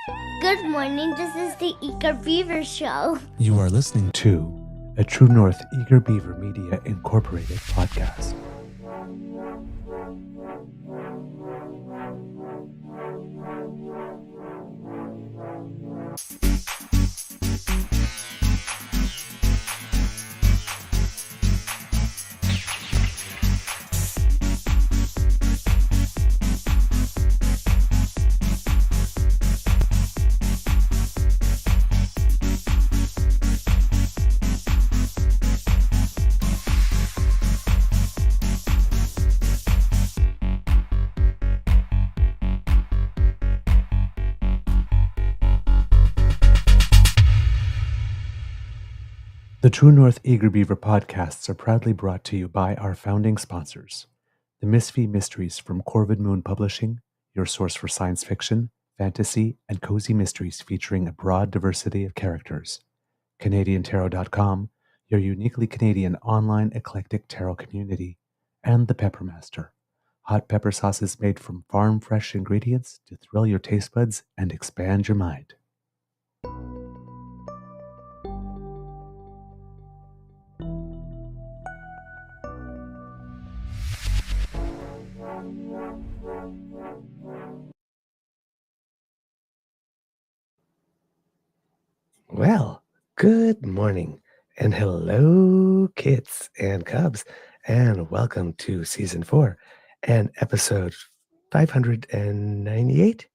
Good morning, this is the Eager Beaver Show. You are listening to a True North Eager Beaver Media Incorporated podcast. The True North Eager Beaver podcasts are proudly brought to you by our founding sponsors, the Misfit Mysteries from Corvid Moon Publishing, your source for science fiction, fantasy, and cozy mysteries featuring a broad diversity of characters, CanadianTarot.com, your uniquely Canadian online eclectic tarot community, and the Peppermaster, hot pepper sauces made from farm-fresh ingredients to thrill your taste buds and expand your mind. Well, good morning and hello, kids and cubs, and welcome to season 4 and episode 598, I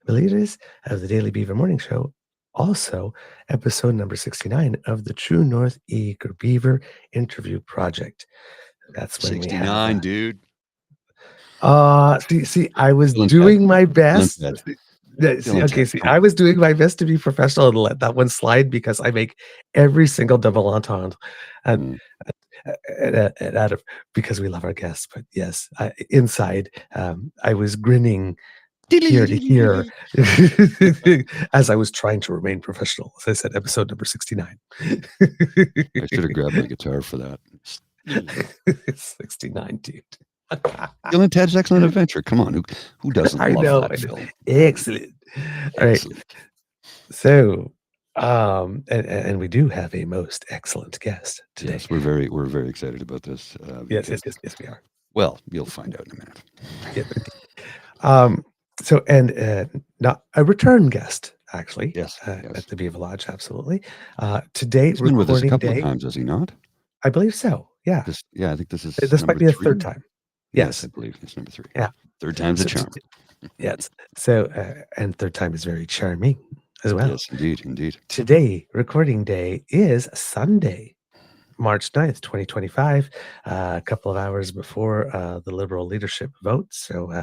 believe it is, of the Daily Beaver Morning Show. Also, episode number 69 of the True North Eager Beaver Interview Project. That's when 69, we have, dude. See, I was doing my best. I was doing my best to be professional and let that one slide because I make every single double entendre and out of because we love our guests. But yes, inside, I was grinning ear to ear as I was trying to remain professional. As I said, episode number 69. I should have grabbed my guitar for that. 69, dude. Bill and Ted's Excellent Adventure. Come on, who doesn't love that film? Excellent. All right. So, and we do have a most excellent guest today. Yes, we're very excited about this. Yes, we are. Well, you'll find out in a minute. Yeah. So, and not a return guest, actually. Yes. At the Beaver Lodge, absolutely. Today, He's been with us a recording couple day. of times, has he not? I believe so. Yeah. I think this is. This might be a third time. Yes, I believe it's number 3. Yeah. Third time's a charm. Yes. So, and third time is very charming as well. Yes, indeed. Today, recording day is Sunday, March 9th, 2025, a couple of hours before the Liberal leadership vote. So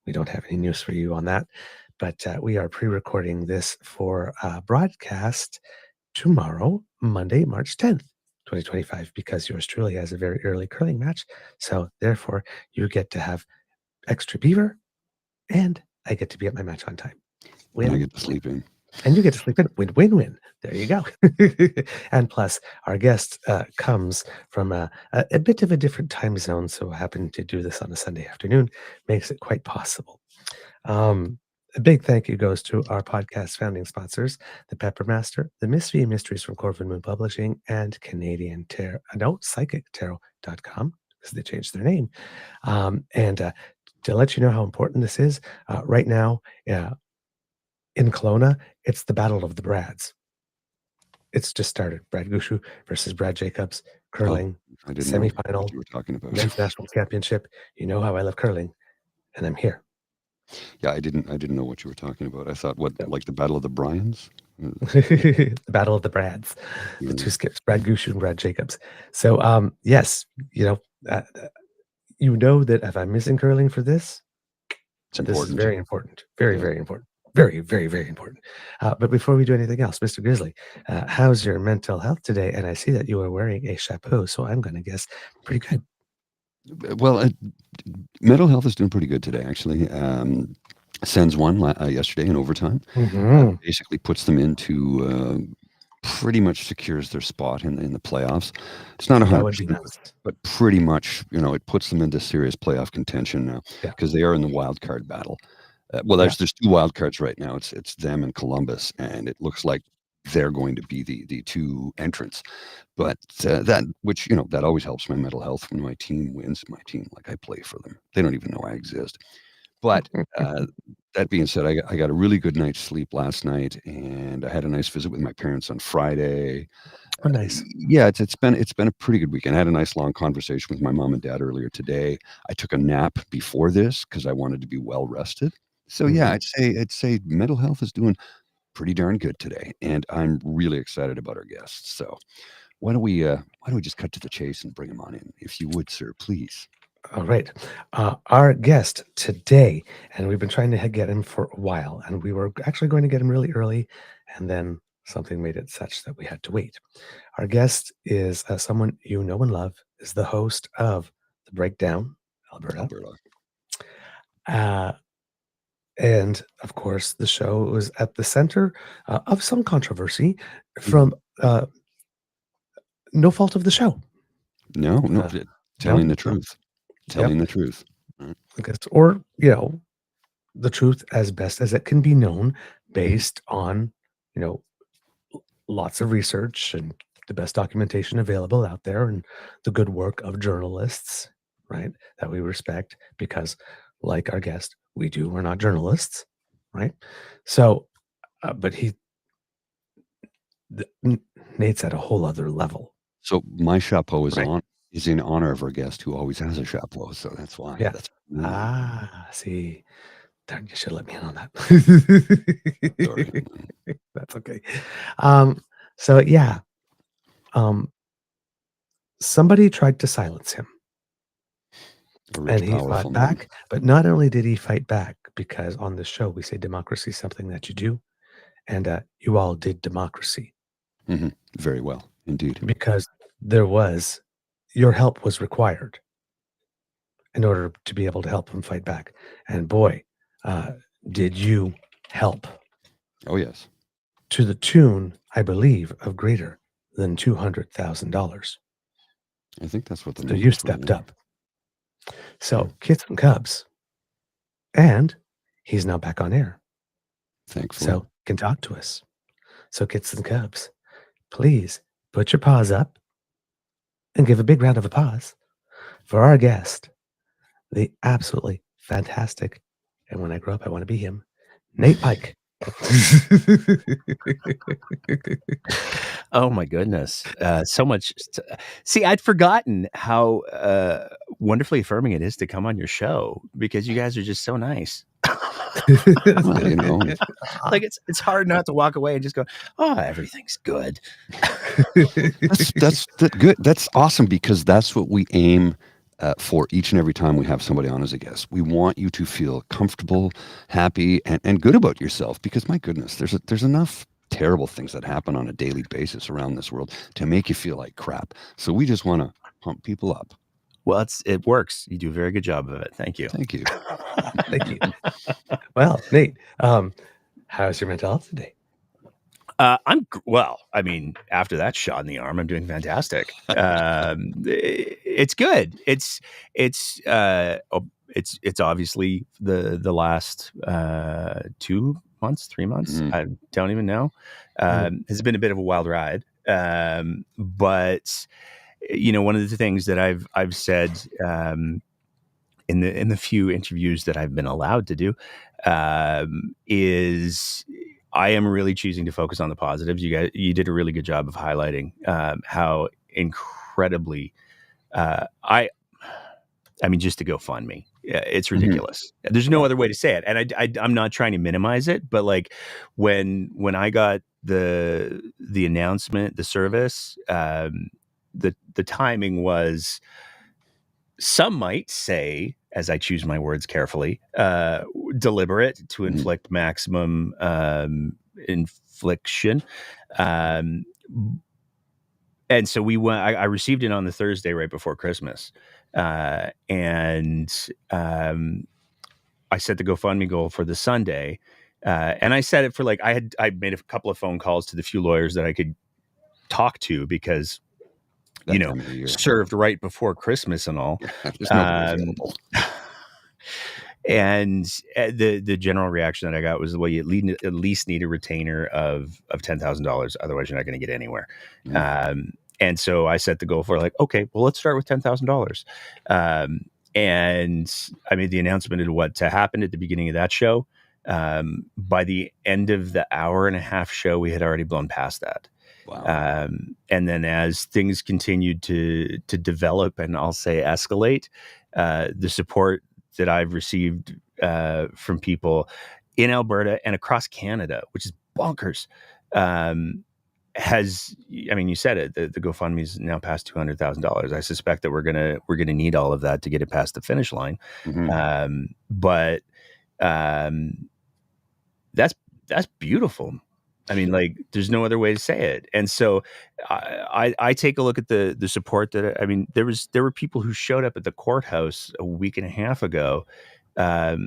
we don't have any news for you on that. But we are pre-recording this for broadcast tomorrow, Monday, March 10th. 2025, because yours truly has a very early curling match. So therefore, you get to have extra beaver, and I get to be at my match on time. And I get to sleep in. And you get to sleep in. Win. There you go. And plus, our guest comes from a bit of a different time zone, so happening to do this on a Sunday afternoon makes it quite possible. A big thank you goes to our podcast founding sponsors, the Peppermaster, the Misfit Mysteries from Corvid Moon Publishing, and psychictarot.com, because they changed their name. And to let you know how important this is, right now in Kelowna, it's the Battle of the Brads. It's just started. Brad Gushu versus Brad Jacobs, curling, semifinal, what you were talking about. men's national championship. You know how I love curling, and I'm here. Yeah, I didn't know what you were talking about. I thought like the Battle of the Bryans? The Battle of the Brads, the two skips, Brad Gushu and Brad Jacobs. So yes, you know that if I'm missing curling for this, this is very important. Very important. Very important. But before we do anything else, Mr. Grizzly, how's your mental health today? And I see that you are wearing a chapeau, so I'm going to guess pretty good. Well, mental health is doing pretty good today, actually. Sens won yesterday in overtime. Basically puts them into pretty much secures their spot in the playoffs. It's not 100%, but pretty much, it puts them into serious playoff contention now because they are in the wild card battle. Well, there's 2 wild cards right now. It's them and Columbus, and it looks like they're going to be the 2 entrants. But that always helps my mental health when my team wins. My team, like I play for them. They don't even know I exist. But that being said, I got a really good night's sleep last night, and I had a nice visit with my parents on Friday. Oh, nice. Yeah, it's been a pretty good weekend. I had a nice long conversation with my mom and dad earlier today. I took a nap before this because I wanted to be well rested. So yeah, I'd say mental health is doing pretty darn good today, and I'm really excited about our guests. So why don't we just cut to the chase and bring him on in, if you would, sir, please. All right. Our guest today, and we've been trying to get him for a while, and we were actually going to get him really early, and then something made it such that we had to wait. Our guest is someone you know and love, is the host of The Breakdown, Alberta. And of course, the show was at the center of some controversy from no fault of the show. No, telling the truth. Telling the truth. Or, the truth as best as it can be known based on, lots of research and the best documentation available out there and the good work of journalists, right? That we respect because, like our guest, we're not journalists, right? So, but Nate's at a whole other level. So my chapeau is in honor of our guest who always has a chapeau. So that's why. Yeah. That's see. Darn, you should let me in on that. Sorry. That's okay. So yeah. Somebody tried to silence him. And he fought back. But not only did he fight back, because on the show we say democracy is something that you do. And you all did democracy. Mm-hmm. Very well, indeed. Because your help was required in order to be able to help him fight back. And boy, did you help. Oh, yes. To the tune, I believe, of greater than $200,000. I think that's what So you stepped up. So Yeah. Kits and Cubs. And he's now back on air. Thankfully. So can talk to us. So Kits and Cubs, please put your paws up and give a big round of applause for our guest, the absolutely fantastic, and when I grow up, I want to be him, Nate Pike. Oh my goodness. So much. See, I'd forgotten how wonderfully affirming it is to come on your show because you guys are just so nice. Well, like it's hard not to walk away and just go, oh, everything's good. That's good. That's awesome because that's what we aim for each and every time we have somebody on as a guest. We want you to feel comfortable, happy, and good about yourself because my goodness, there's enough terrible things that happen on a daily basis around this world to make you feel like crap. So we just want to pump people up. Well, it works. You do a very good job of it. Thank you. Thank you. Thank you. Well, Nate, how's your mental health today? I mean, after that shot in the arm, I'm doing fantastic. It's good. It's obviously the last 2 months, 3 months. Mm. I don't even know. Has been a bit of a wild ride. But one of the things that I've said in the few interviews that I've been allowed to do is I am really choosing to focus on the positives. You did a really good job of highlighting how incredibly I mean, just to GoFundMe, it's ridiculous. Mm-hmm. There's no other way to say it, and I'm not trying to minimize it, but like when I got the announcement, the service, the timing was, some might say, as I choose my words carefully, deliberate to inflict maximum infliction. And so we went, I received it on the Thursday right before Christmas. And I set the GoFundMe goal for the Sunday. And I set it for I made a couple of phone calls to the few lawyers that I could talk to because served right before Christmas and all. There's nobody available. And the general reaction that I got was, well, you at least need a retainer of $10,000, otherwise you're not going to get anywhere. And so I set the goal for, like, okay, well, let's start with $10,000. And I made the announcement of what to happen at the beginning of that show. By the end of the hour and a half show, we had already blown past that. Wow. And then as things continued to develop and I'll say escalate, the support that I've received from people in Alberta and across Canada, which is bonkers, you said it, the GoFundMe is now past $200,000. I suspect that we're gonna need all of that to get it past the finish line. But that's beautiful. I mean, like, there's no other way to say it. And so I take a look at the support that, I mean, there were people who showed up at the courthouse a week and a half ago to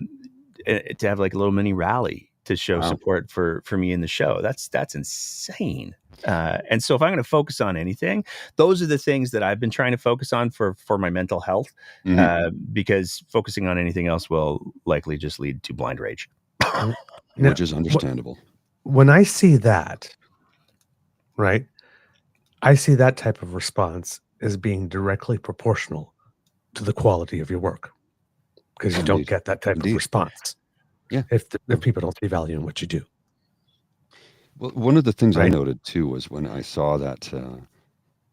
have like a little mini rally to show support for me in the show. That's insane. And so if I'm going to focus on anything, those are the things that I've been trying to focus on for my mental health, because focusing on anything else will likely just lead to blind rage. Which is understandable. When I see that, right, I see that type of response as being directly proportional to the quality of your work, because you don't get that type of response if people don't see value in what you do. Well, one of the things I noted too was when I saw that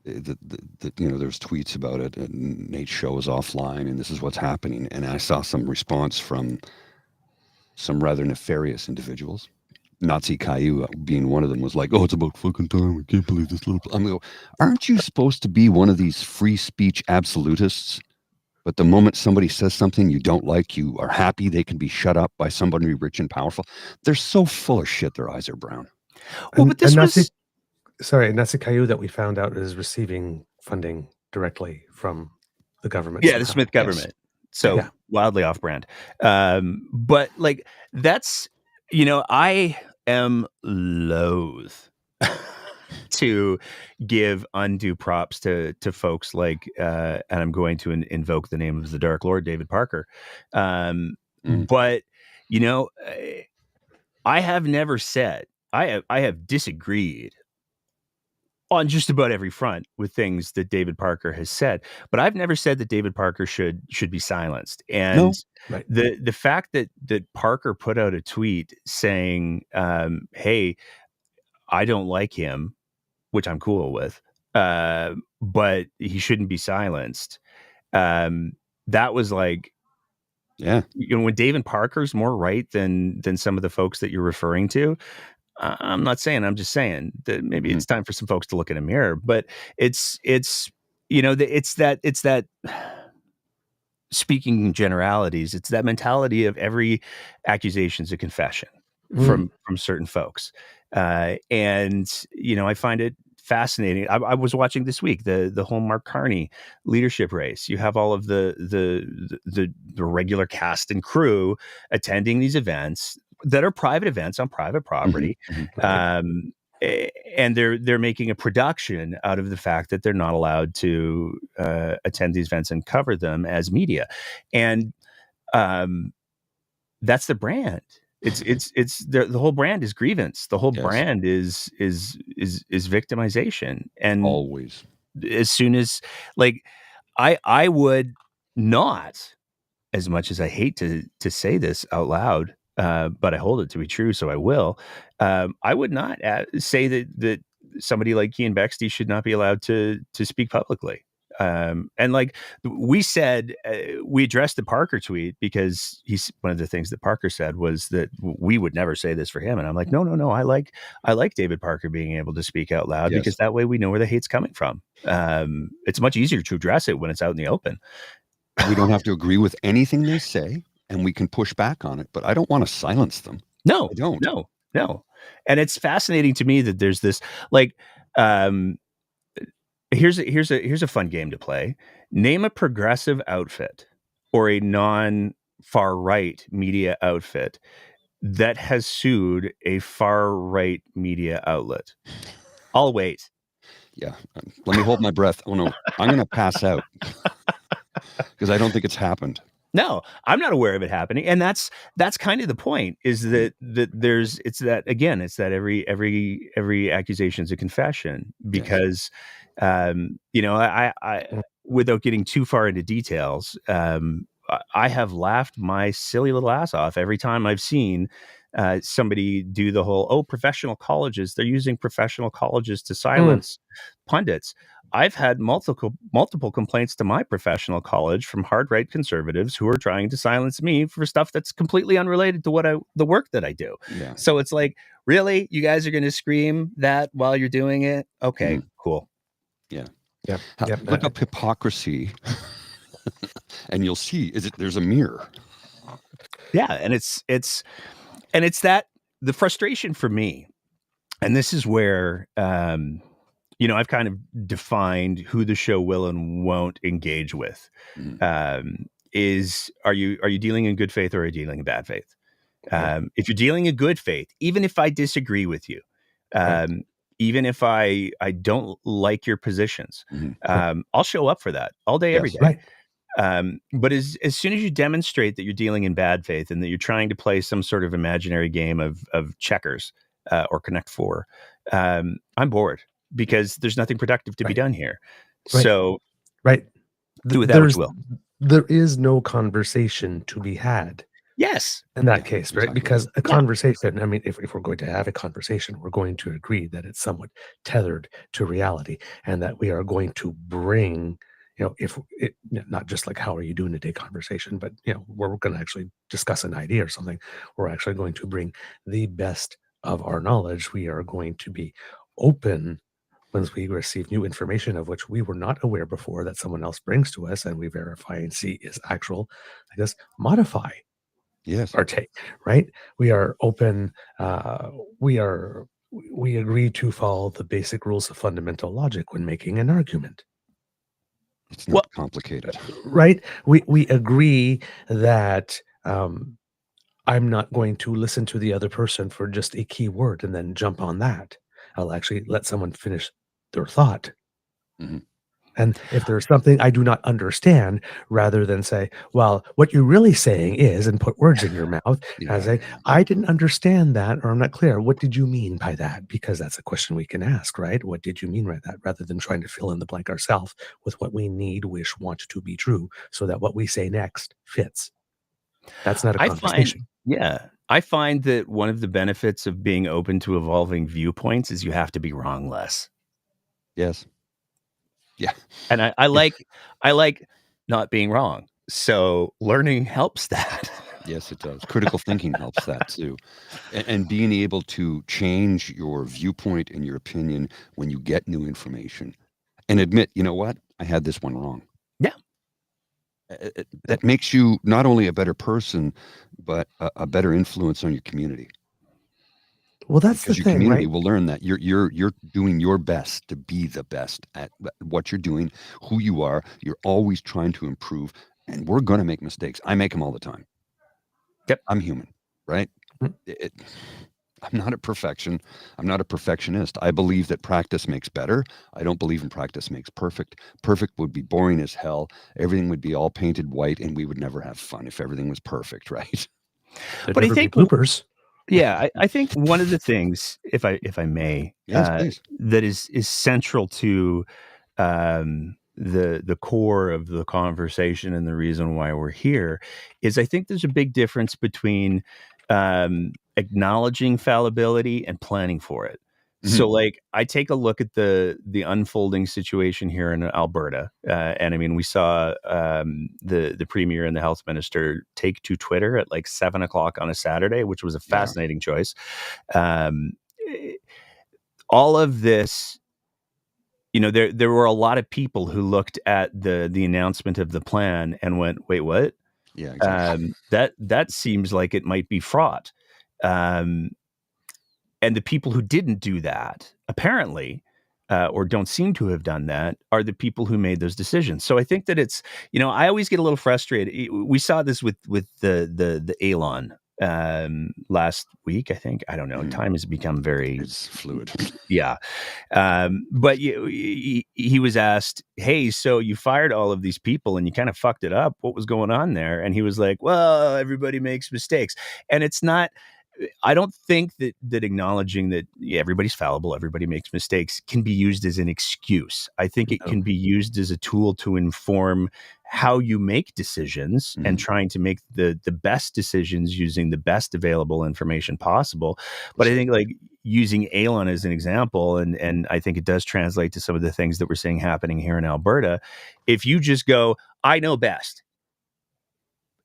there's tweets about it, and Nate's show is offline and this is what's happening, and I saw some response from some rather nefarious individuals. Nazi Caillou being one of them was like, "Oh, it's about fucking time. I can't believe this little." I'm like, aren't you supposed to be one of these free speech absolutists? But the moment somebody says something you don't like, you are happy they can be shut up by somebody rich and powerful. They're so full of shit. Their eyes are brown. Well, but this was... Nazi Caillou that we found out is receiving funding directly from the government. Yeah, the Smith government. Yes. So wildly off brand. But like, that's, I am loath to give undue props to folks like, and I'm going to invoke the name of the Dark Lord, David Parker. But, I have never said, I have disagreed on just about every front with things that David Parker has said, but I've never said that David Parker should be silenced. And the fact that Parker put out a tweet saying, "Hey, I don't like him," which I'm cool with, but he shouldn't be silenced. That was like, when David Parker's more right than some of the folks that you're referring to. I'm not saying, I'm just saying that maybe it's time for some folks to look in a mirror, but it's that speaking in generalities, it's that mentality of every accusation is a confession from certain folks. And, I find it fascinating. I was watching this week the whole Mark Carney leadership race. You have all of the regular cast and crew attending these events that are private events on private property. And they're making a production out of the fact that they're not allowed to attend these events and cover them as media. And that's the brand. It's the whole brand is grievance. The whole brand is victimization. And always, as soon as, like, I would not, as much as I hate to say this out loud, but I hold it to be true, so I will. I would not say that somebody like Keean Bexte should not be allowed to speak publicly. And like we said, we addressed the Parker tweet because one of the things that Parker said was that we would never say this for him. And I'm like, no. I like David Parker being able to speak out loud because that way we know where the hate's coming from. It's much easier to address it when it's out in the open. We don't have to agree with anything they say, and we can push back on it, but I don't want to silence them. No, I don't. No. And it's fascinating to me that there's this, like, here's a fun game to play. Name a progressive outfit or a non-far right media outfit that has sued a far right media outlet. I'll wait. Yeah. Let me hold my breath. Oh no, I'm going to pass out because I don't think it's happened. No, I'm not aware of it happening, and that's kind of the point. Is that it's that every accusation is a confession because, I Mm. without getting too far into details, I have laughed my silly little ass off every time I've seen somebody do the whole professional colleges. They're using professional colleges to silence pundits. I've had multiple complaints to my professional college from hard right conservatives who are trying to silence me for stuff that's completely unrelated to the work that I do. Yeah. So it's like, really, you guys are going to scream that while you're doing it? Okay, cool. Yeah. Yep. Look up hypocrisy, and you'll see there's a mirror. Yeah, and it's that the frustration for me, and this is where I've kind of defined who the show will and won't engage with. Is are you dealing in good faith or are you dealing in bad faith? If you're dealing in good faith, even if I disagree with you, even if I don't like your positions, I'll show up for that all day, every day. Right. But as soon as you demonstrate that you're dealing in bad faith and that you're trying to play some sort of imaginary game of checkers or Connect Four, I'm bored because there's nothing productive to be done here. Right. So, do with that what you will. There is no conversation to be had. Yes. In that case, right? Exactly. Because a conversation, I mean, if we're going to have a conversation, we're going to agree that it's somewhat tethered to reality and that we are going to bring, not just like, how are you doing today conversation, but, we're going to actually discuss an idea or something. We're actually going to bring the best of our knowledge. We are going to be open once we receive new information of which we were not aware before that someone else brings to us and we verify and see is actual, modify our take, right? We are open. We agree to follow the basic rules of fundamental logic when making an argument. It's not complicated, right? We agree that I'm not going to listen to the other person for just a key word and then jump on that. I'll actually let someone finish their thought. And if there's something I do not understand, rather than say, well, what you're really saying is, and put words in your mouth, and say, I didn't understand that, or I'm not clear. What did you mean by that? Because that's a question we can ask, right? What did you mean by that? Rather than trying to fill in the blank ourselves with what we need, wish, want to be true, so that what we say next fits. That's not a conversation. I find that one of the benefits of being open to evolving viewpoints is you have to be wrong less. Yes. Yeah. And I like not being wrong. So learning helps that. Yes, it does. Critical thinking helps that too. And being able to change your viewpoint and your opinion when you get new information and admit, you know what, I had this one wrong. Yeah. That makes you not only a better person, but a better influence on your community. Well, that's because the your thing, community right? will learn that you're doing your best to be the best at what you're doing, who you are. You're always trying to improve, and we're going to make mistakes. I make them all the time. Yep, I'm human, right? I'm not a perfection. I'm not a perfectionist. I believe that practice makes better. I don't believe in practice makes perfect. Perfect would be boring as hell. Everything would be all painted white, and we would never have fun if everything was perfect, right? But I think bloopers. Yeah, I think one of the things, if I may, yes, that is central to the core of the conversation and the reason why we're here is I think there's a big difference between acknowledging fallibility and planning for it. So, like, I take a look at the unfolding situation here in Alberta, and I mean, we saw the premier and the health minister take to Twitter at like 7:00 on a Saturday, which was a fascinating choice. All of this, there were a lot of people who looked at the announcement of the plan and went, "Wait, what?" Yeah, exactly. That seems like it might be fraught. And the people who didn't do that, apparently, or don't seem to have done that, are the people who made those decisions. So I think that it's, I always get a little frustrated. We saw this with the Elon last week, I think. I don't know. Time has become very It's fluid. Yeah. But he was asked, hey, so you fired all of these people and you kind of fucked it up. What was going on there? And he was like, well, everybody makes mistakes. And it's not, I don't think that acknowledging that everybody's fallible, everybody makes mistakes can be used as an excuse. I think it can be used as a tool to inform how you make decisions and trying to make the best decisions using the best available information possible. But I think like using Elon as an example, and I think it does translate to some of the things that we're seeing happening here in Alberta. If you just go, I know best,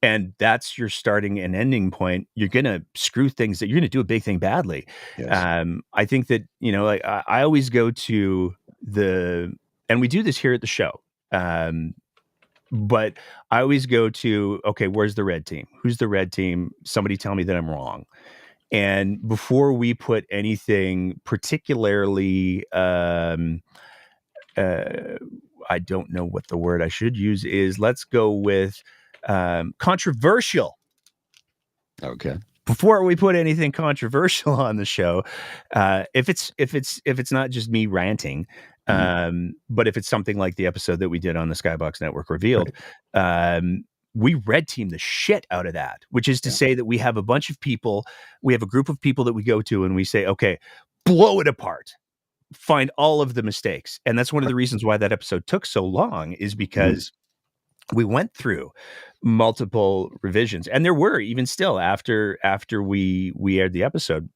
and that's your starting and ending point, you're going to screw things that you're going to do a big thing badly. Yes. I think that, like I always go to and we do this here at the show. But I always go to, okay, where's the red team? Who's the red team? Somebody tell me that I'm wrong. And before we put anything particularly, I don't know what the word I should use is, let's go with controversial. Okay. Before we put anything controversial on the show, if it's not just me ranting, but if it's something like the episode that we did on the Skybox Network Revealed, we red team the shit out of that, which is to say that we have a bunch of people, we have a group of people that we go to and we say, okay, blow it apart, find all of the mistakes. And that's one of the reasons why that episode took so long, is because we went through multiple revisions, and there were even still after we aired the episode,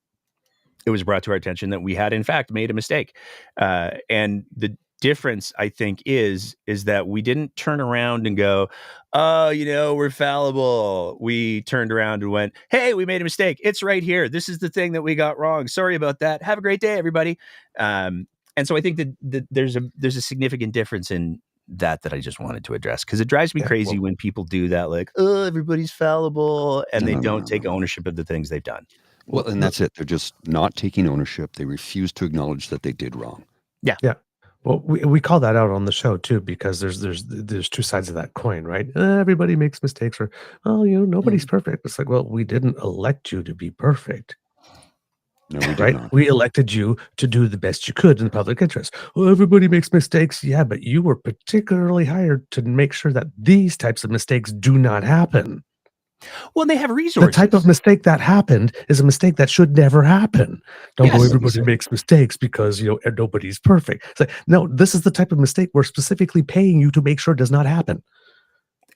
it was brought to our attention that we had in fact made a mistake. And the difference, I think, is that we didn't turn around and go, oh, we're fallible. We turned around and went, hey, we made a mistake. It's right here. This is the thing that we got wrong. Sorry about that. Have a great day, everybody. And so I think that there's a significant difference in that I just wanted to address, because it drives me crazy when people do that, like, oh, everybody's fallible, and they don't take ownership of the things they've done. Well, and that's it. They're just not taking ownership. They refuse to acknowledge that they did wrong. Yeah. Well, we call that out on the show too, because there's two sides of that coin, right? Everybody makes mistakes, or nobody's perfect. It's like, well, we didn't elect you to be perfect. No, we did right? not. We elected you to do the best you could in the public interest. Well, everybody makes mistakes. Yeah, but you were particularly hired to make sure that these types of mistakes do not happen. Well, they have resources. The type of mistake that happened is a mistake that should never happen. Don't go, everybody makes mistakes because, nobody's perfect. It's like, no, this is the type of mistake we're specifically paying you to make sure does not happen.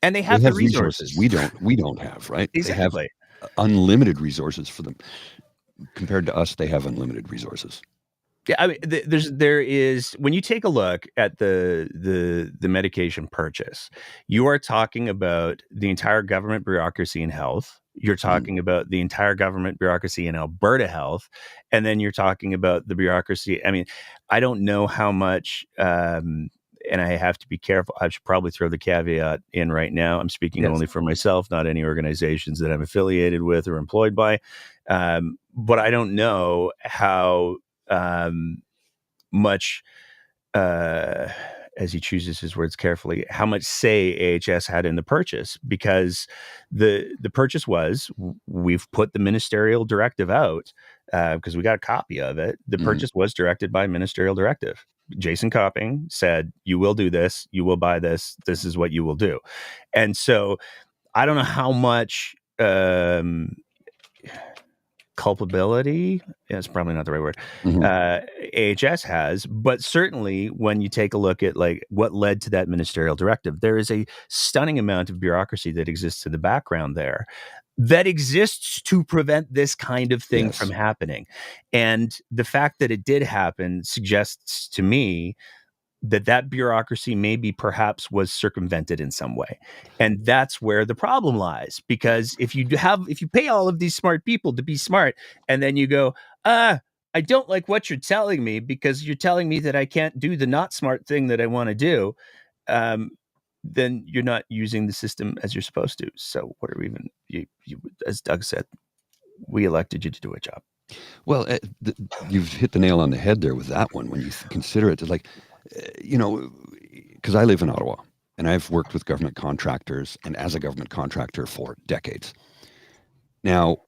And they have the resources. We don't have, right? Exactly. They have unlimited resources for them. Compared to us, they have unlimited resources. Yeah, I mean, there is, when you take a look at the medication purchase, you are talking about the entire government bureaucracy in health. You're talking about the entire government bureaucracy in Alberta Health, and then you're talking about the bureaucracy. I mean, I don't know how much, and I have to be careful. I should probably throw the caveat in right now. I'm speaking only for myself, not any organizations that I'm affiliated with or employed by. But I don't know how much, as he chooses his words carefully, how much say AHS had in the purchase, because the purchase was, we've put the ministerial directive out, because we got a copy of it. The purchase was directed by ministerial directive. Jason Copping said, you will do this, you will buy this, this is what you will do. And so I don't know how much culpability, it's probably not the right word, AHS has, but certainly when you take a look at like what led to that ministerial directive, there is a stunning amount of bureaucracy that exists in the background there that exists to prevent this kind of thing from happening. And the fact that it did happen suggests to me that bureaucracy maybe perhaps was circumvented in some way. And that's where the problem lies, because if you pay all of these smart people to be smart, and then you go, I don't like what you're telling me because you're telling me that I can't do the not smart thing that I want to do, then you're not using the system as you're supposed to. So what are we even, you as Doug said, we elected you to do a job. Well, you've hit the nail on the head there with that one. When you consider it, like, because I live in Ottawa and I've worked with government contractors and as a government contractor for decades. Now,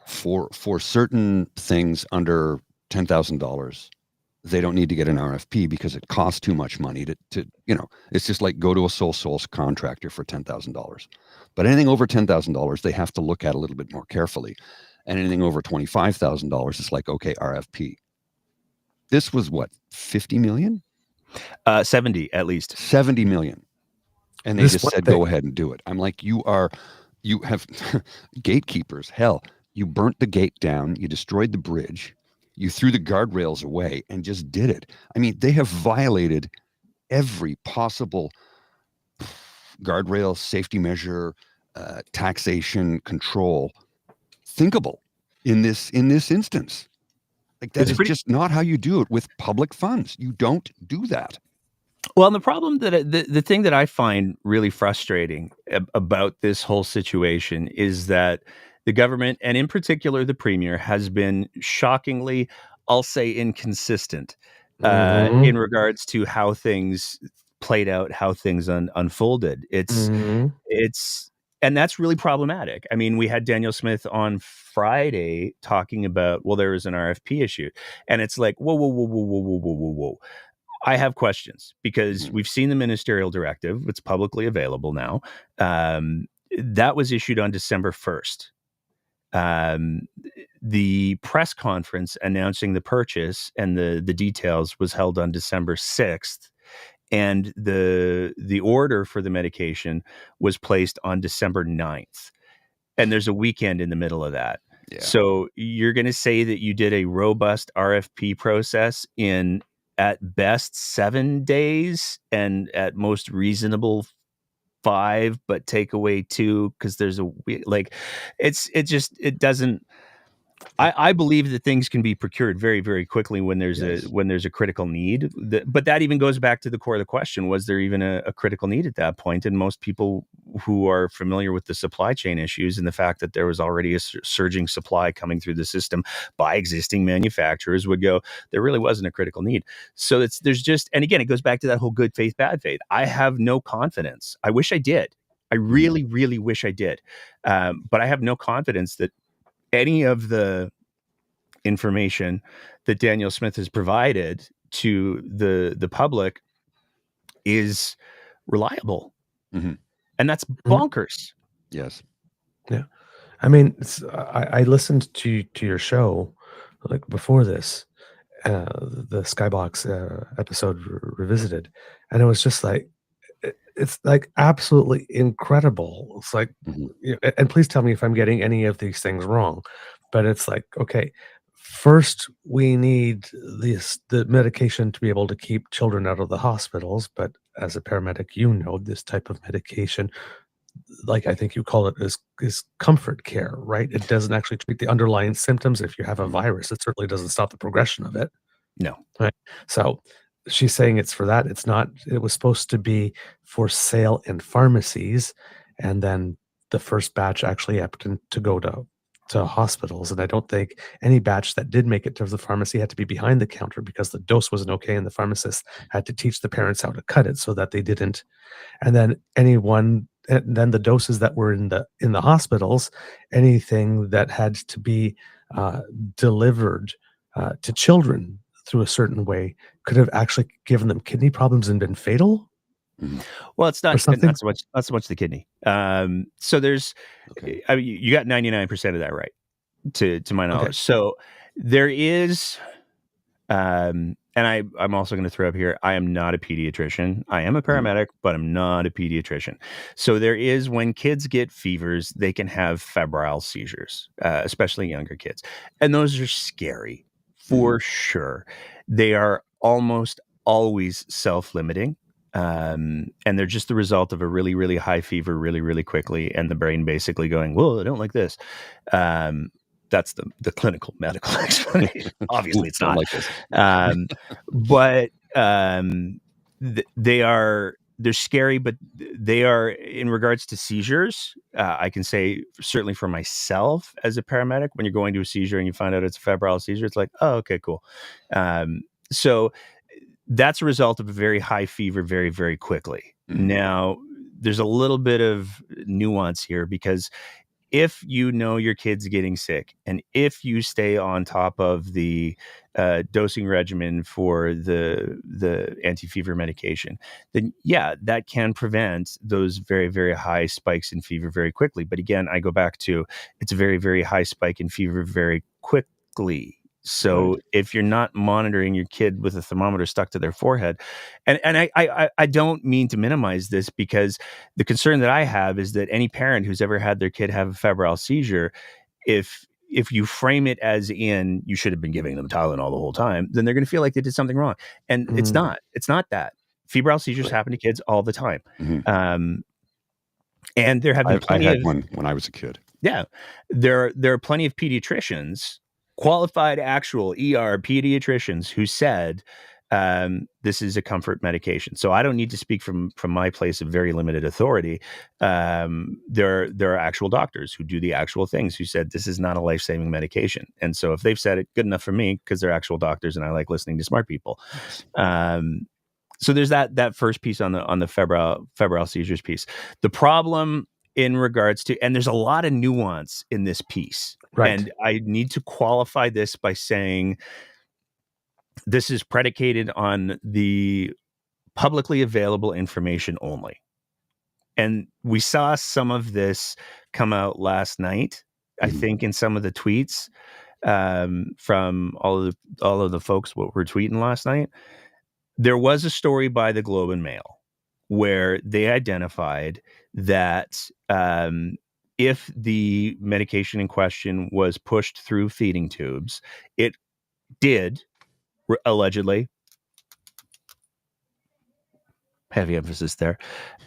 for certain things under $10,000, they don't need to get an RFP because it costs too much money to it's just like go to a sole source contractor for $10,000. But anything over $10,000, they have to look at a little bit more carefully. And anything over $25,000 is like, okay, RFP. This was what, 50 million? 70 at least. 70 million. And they just said, go ahead and do it. I'm like, you have gatekeepers. Hell, you burnt the gate down. You destroyed the bridge. You threw the guardrails away and just did it. I mean, they have violated every possible guardrail, safety measure, taxation, control thinkable in this instance. Like that is just not how you do it with public funds. You don't do that. Well, and the problem that the thing that I find really frustrating about this whole situation is that the government, and in particular the premier, has been shockingly, I'll say, inconsistent in regards to how things played out, how things unfolded. It's and that's really problematic. I mean, we had Daniel Smith on Friday talking about, well, there was an RFP issue, and it's like, whoa. I have questions because we've seen the ministerial directive. It's publicly available now. That was issued on December 1st. The press conference announcing the purchase and the details was held on December 6th. And the order for the medication was placed on December 9th. And there's a weekend in the middle of that. Yeah. So you're going to say that you did a robust RFP process in at best 7 days and at most reasonable 5, but take away 2 because there's it doesn't. I believe that things can be procured very, very quickly when there's a critical need. But that even goes back to the core of the question: was there even a critical need at that point? And most people who are familiar with the supply chain issues and the fact that there was already a surging supply coming through the system by existing manufacturers would go, there really wasn't a critical need. So there's just, and again, it goes back to that whole good faith, bad faith. I have no confidence. I wish I did. I really, really wish I did. But I have no confidence that any of the information that Daniel Smith has provided to the public is reliable. And that's bonkers. Yes. Yeah. I mean, I listened to your show like before this, the Skybox episode revisited, and it was just like, it's like absolutely incredible. It's like, and please tell me if I'm getting any of these things wrong, but it's like, okay, first we need the medication to be able to keep children out of the hospitals. But as a paramedic, this type of medication, like I think you call it, is comfort care, right? It doesn't actually treat the underlying symptoms. If you have a virus, it certainly doesn't stop the progression of it. No. Right. So she's saying it's for that. It's not. It was supposed to be for sale in pharmacies, and then the first batch actually happened to go to hospitals. And I don't think any batch that did make it to the pharmacy had to be behind the counter because the dose wasn't okay, and the pharmacist had to teach the parents how to cut it so that they didn't. And then then the doses that were in the hospitals, anything that had to be delivered to children through a certain way could have actually given them kidney problems and been fatal. Well, it's not so much the kidney. So there's, I mean, you got 99% of that right, to my knowledge. Okay. So there is, and I'm also going to throw up here, I am not a pediatrician. I am a paramedic, but I'm not a pediatrician. So there is, when kids get fevers, they can have febrile seizures, especially younger kids. And those are scary for sure. They are almost always self-limiting. And they're just the result of a really, really high fever really, really quickly, and the brain basically going, whoa, I don't like this. That's the clinical medical explanation. Obviously, it's not like this. But they're scary, but they are, in regards to seizures, I can say certainly for myself as a paramedic, when you're going to a seizure and you find out it's a febrile seizure, it's like, oh, okay, cool. So that's a result of a very high fever very, very quickly. Now, there's a little bit of nuance here because if you know your kid's getting sick, and if you stay on top of the dosing regimen for the anti-fever medication, then yeah, that can prevent those very, very high spikes in fever very quickly. But again, I go back to, it's a very, very high spike in fever very quickly. So if you're not monitoring your kid with a thermometer stuck to their forehead, and I don't mean to minimize this, because the concern that I have is that any parent who's ever had their kid have a febrile seizure, if you frame it as in you should have been giving them Tylenol the whole time, then they're going to feel like they did something wrong, and it's not that. Febrile seizures happen to kids all the time, and there have been plenty I had of one when I was a kid. Yeah, there are plenty of pediatricians, qualified actual ER pediatricians, who said this is a comfort medication. So I don't need to speak from my place of very limited authority. There are actual doctors who do the actual things who said this is not a life-saving medication. And so if they've said it, good enough for me, because they're actual doctors and I like listening to smart people. So there's that first piece on the febrile seizures piece. The problem in regards to, and there's a lot of nuance in this piece. Right. And I need to qualify this by saying this is predicated on the publicly available information only. And we saw some of this come out last night, I think, in some of the tweets from all of the folks what were tweeting last night. There was a story by the Globe and Mail where they identified that if the medication in question was pushed through feeding tubes, it did allegedly, heavy emphasis there,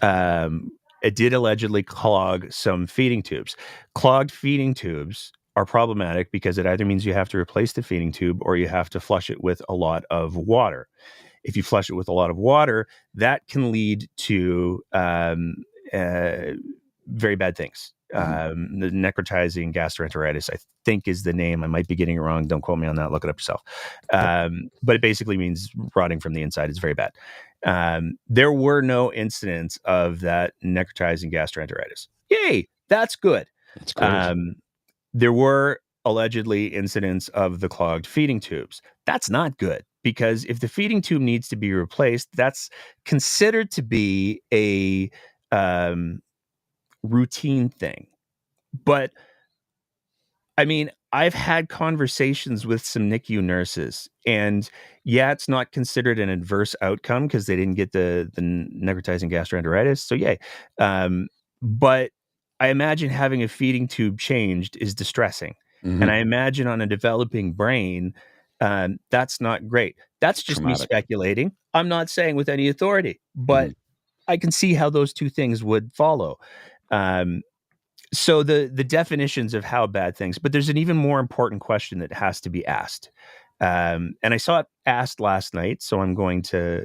it did allegedly clog some feeding tubes. Clogged feeding tubes are problematic because it either means you have to replace the feeding tube or you have to flush it with a lot of water. If you flush it with a lot of water, that can lead to very bad things. The necrotizing gastroenteritis, I think, is the name. I might be getting it wrong. Don't quote me on that. Look it up yourself. But it basically means rotting from the inside. It's very bad. There were no incidents of that necrotizing gastroenteritis. Yay! That's good. That's great. There were allegedly incidents of the clogged feeding tubes. That's not good, because if the feeding tube needs to be replaced, that's considered to be a routine thing. But I mean, I've had conversations with some NICU nurses, and yeah, it's not considered an adverse outcome because they didn't get the necrotizing gastroenteritis. So yay. But I imagine having a feeding tube changed is distressing. And I imagine on a developing brain, that's not great. That's just Traumatic. me speculating. I'm not saying with any authority, but I can see how those two things would follow. So the definitions of how bad things, but there's an even more important question that has to be asked. And I saw it asked last night, so I'm going to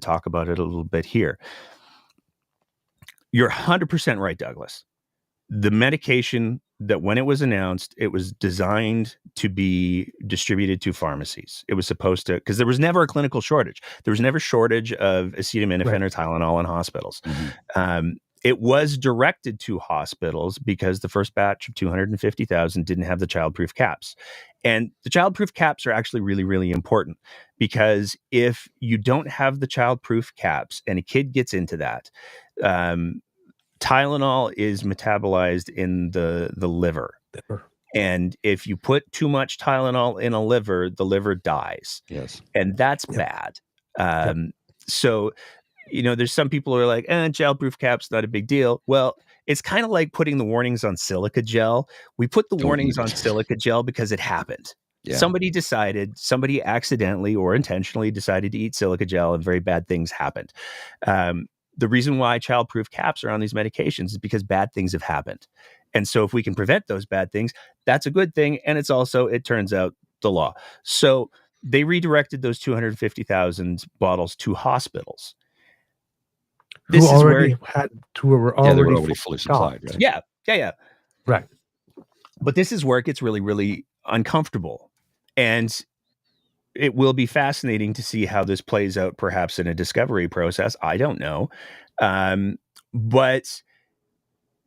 talk about it a little bit here. You're 100% right, Douglas. The medication that when it was announced, it was designed to be distributed to pharmacies. It was supposed to, because there was never a clinical shortage. There was never shortage of acetaminophen or Tylenol in hospitals. It was directed to hospitals because the first batch of 250,000 didn't have the childproof caps. And the childproof caps are actually really, really important, because if you don't have the childproof caps and a kid gets into that, Tylenol is metabolized in the liver. And if you put too much Tylenol in a liver, the liver dies. Yes. And that's bad. So, you know, there's some people who are like, childproof cap's not a big deal. Well, it's kind of like putting the warnings on silica gel. We put the warnings on silica gel because it happened. Yeah. Somebody accidentally or intentionally decided to eat silica gel, and very bad things happened. The reason why childproof caps are on these medications is because bad things have happened. And so if we can prevent those bad things, that's a good thing. And it's also, it turns out, the law. So they redirected those 250,000 bottles to hospitals. Who were already fully supplied, right? Yeah. Right. But this is where it gets really, really uncomfortable. And it will be fascinating to see how this plays out, perhaps in a discovery process. I don't know. But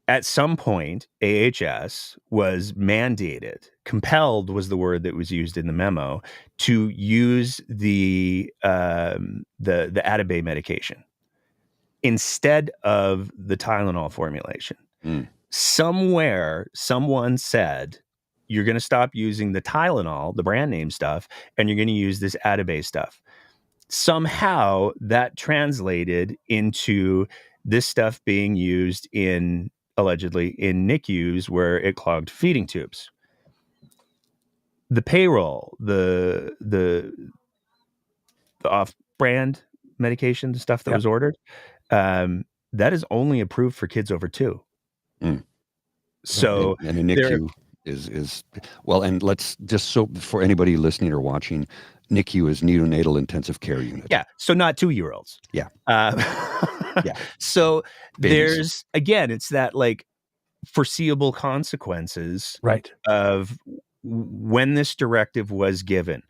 at some point, AHS was mandated, compelled was the word that was used in the memo, to use the Atabay medication instead of the Tylenol formulation. Somewhere, someone said, you're going to stop using the Tylenol, the brand name stuff, and you're going to use this Atabay stuff. Somehow that translated into this stuff being used allegedly in NICUs where it clogged feeding tubes. The payroll, the off-brand medication, the stuff that was ordered, that is only approved for kids over 2. So and a NICU is well, and let's just, so for anybody listening or watching, NICU is neonatal intensive care unit. Yeah, so not 2-year-olds. Yeah. Yeah. So Babies. there's, again, it's that like foreseeable consequences of when this directive was given.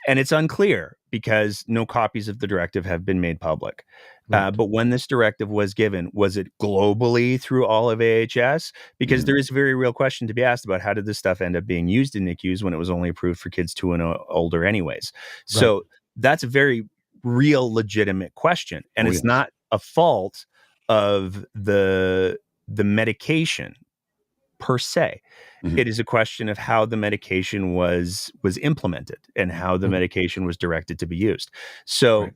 And it's unclear because no copies of the directive have been made public. But when this directive was given, was it globally through all of AHS? Because there is a very real question to be asked about how did this stuff end up being used in NICUs when it was only approved for kids 2 and older anyways. So that's a very real, legitimate question. And it's not a fault of the medication per se. It is a question of how the medication was implemented and how the medication was directed to be used. So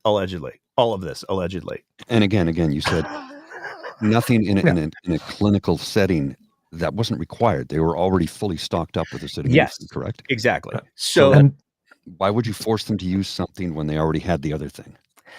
allegedly, all of this allegedly. And again, you said nothing in a clinical setting that wasn't required. They were already fully stocked up with acetaminophen, correct? Exactly. So why would you force them to use something when they already had the other thing?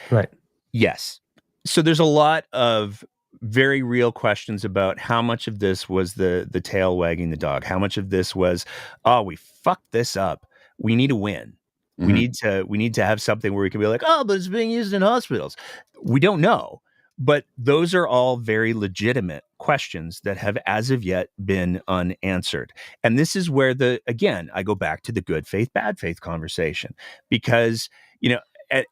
Right. Yes. So there's a lot of very real questions about how much of this was the tail wagging the dog. How much of this was, oh, we fucked this up. We need a win. We need to have something where we can be like, oh, but it's being used in hospitals. We don't know. But those are all very legitimate questions that have as of yet been unanswered. And this is where again, I go back to the good faith, bad faith conversation, because,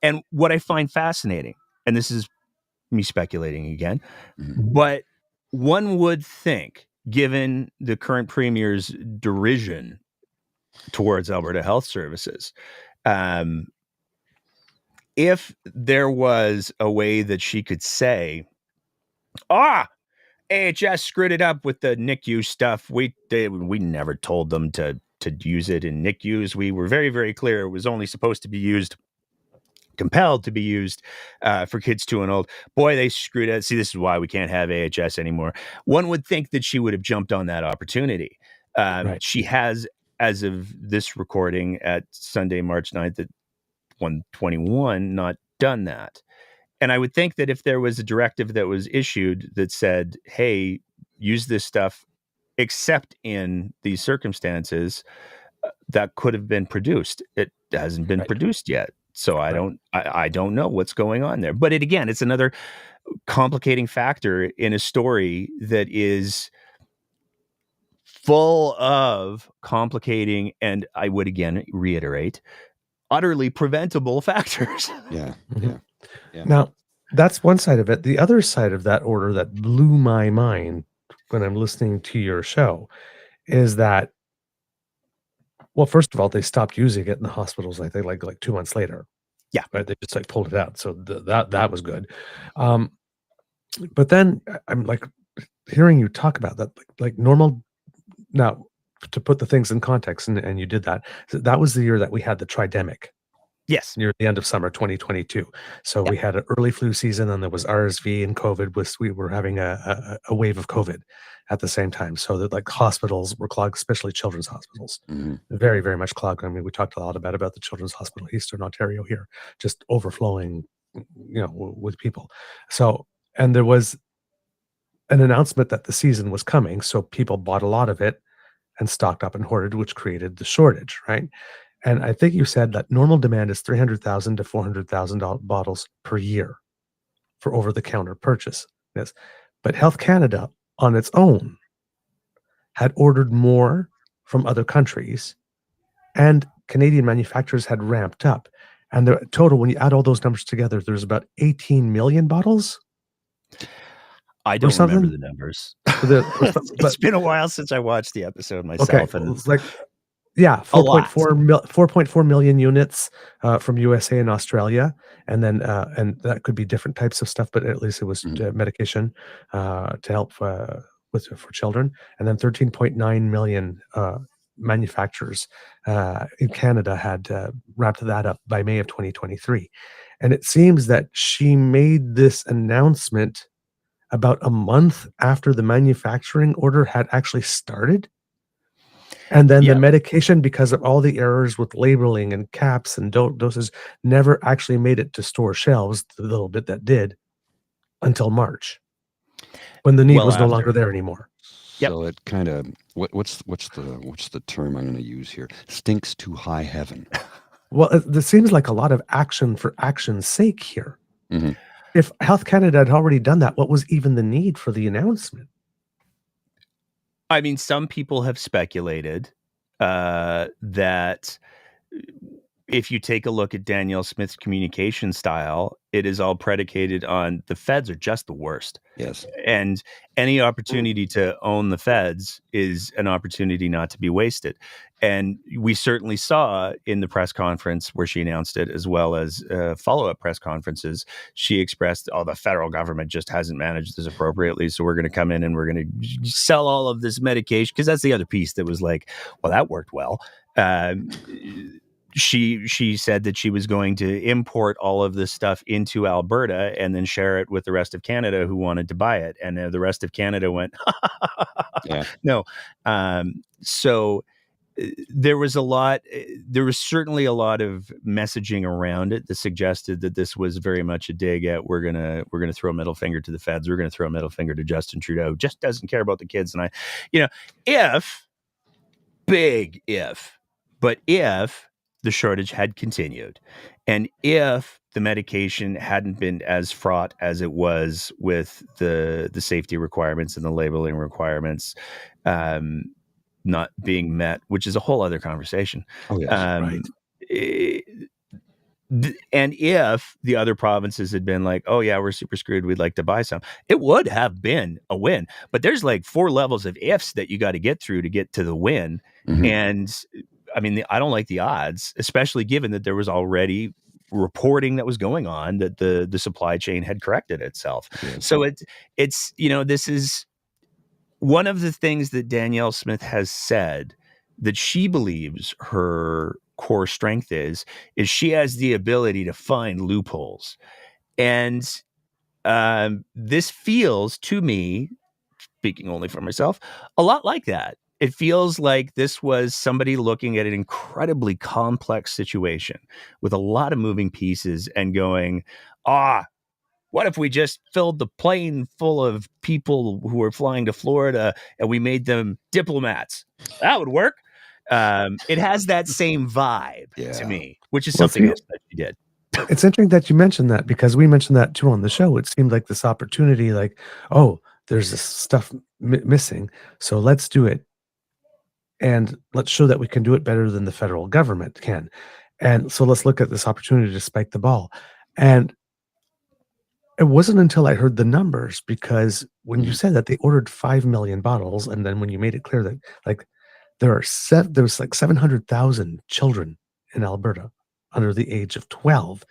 and what I find fascinating, and this is me speculating again, but one would think, given the current premier's derision towards Alberta Health Services, if there was a way that she could say, AHS screwed it up with the NICU stuff. We never told them to use it in NICUs. We were very, very clear it was only supposed to be used, compelled to be used for kids 2 and old. Boy, they screwed it. See, this is why we can't have AHS anymore. One would think that she would have jumped on that opportunity. She has, as of this recording at Sunday, March 9th at 1:21, not done that. And I would think that if there was a directive that was issued that said, hey, use this stuff except in these circumstances, that could have been produced. It hasn't been produced yet. So I don't know what's going on there. But it's another complicating factor in a story that is full of complicating, and I would again reiterate, utterly preventable factors. Yeah. Now, that's one side of it. The other side of that order that blew my mind when I'm listening to your show is that, well, first of all, they stopped using it in the hospitals, I think, like 2 months later. Yeah. Right? They just pulled it out. So that was good. But then I'm like hearing you talk about that, like normal. Now, to put the things in context, and you did that. So that was the year that we had the tridemic. Yes. Near the end of summer 2022. So we had an early flu season, and there was RSV and COVID. We were having a wave of COVID at the same time. So that like hospitals were clogged, especially children's hospitals. Very, very much clogged. I mean, we talked a lot about the Children's Hospital, Eastern Ontario here, just overflowing, with people. So, and there was an announcement that the season was coming. So people bought a lot of it and stocked up and hoarded, which created the shortage, right? And I think you said that normal demand is 300,000 to 400,000 bottles per year for over-the-counter purchase. Yes. But Health Canada on its own had ordered more from other countries, and Canadian manufacturers had ramped up. And the total, when you add all those numbers together, there's about 18 million bottles. I don't remember the numbers. It's been a while since I watched the episode myself. Okay, And it's like, yeah, 4.4 million units from USA and Australia, and then and that could be different types of stuff, but at least it was medication to help for children, and then 13.9 million manufacturers in Canada had wrapped that up by May of 2023, and it seems that she made this announcement about a month after the manufacturing order had actually started. And then the medication, because of all the errors with labeling and caps and doses, never actually made it to store shelves, the little bit that did, until March, when the need was no longer there anymore. So it kind of what's the term I'm going to use here? Stinks to high heaven. Well, it seems like a lot of action for action's sake here. Mm-hmm. If Health Canada had already done that, what was even the need for the announcement? I mean, some people have speculated that if you take a look at Danielle Smith's communication style, it is all predicated on the feds are just the worst. Yes. And any opportunity to own the feds is an opportunity not to be wasted. And we certainly saw in the press conference where she announced it, as well as follow-up press conferences, she expressed, the federal government just hasn't managed this appropriately. So we're going to come in and we're going to sell all of this medication. Because that's the other piece that was like, well, that worked well. She said that she was going to import all of this stuff into Alberta and then share it with the rest of Canada who wanted to buy it. And the rest of Canada went, no. So there was certainly a lot of messaging around it that suggested that this was very much a dig at we're gonna throw a middle finger to the feds. We're gonna throw a middle finger to Justin Trudeau. Just doesn't care about the kids. And if the shortage had continued, and if the medication hadn't been as fraught as it was with the safety requirements and the labeling requirements not being met, which is a whole other conversation. Oh, yes, right. And if the other provinces had been like, oh yeah, we're super screwed, we'd like to buy some, it would have been a win. But there's like 4 levels of ifs that you got to get through to get to the win. Mm-hmm. And I mean, I don't like the odds, especially given that there was already reporting that was going on that the supply chain had corrected itself. Yes. So it's this is one of the things that Danielle Smith has said that she believes her core strength is she has the ability to find loopholes. And this feels to me, speaking only for myself, a lot like that. It feels like this was somebody looking at an incredibly complex situation with a lot of moving pieces and going, what if we just filled the plane full of people who were flying to Florida and we made them diplomats? That would work. It has that same vibe to me, which is something else that she did. It's interesting that you mentioned that, because we mentioned that too on the show. It seemed like this opportunity, like, there's this stuff missing, so let's do it. And let's show that we can do it better than the federal government can. And so let's look at this opportunity to spike the ball. And it wasn't until I heard the numbers, because when you said that they ordered 5 million bottles, and then when you made it clear that like there was like 700,000 children in Alberta under the age of 12,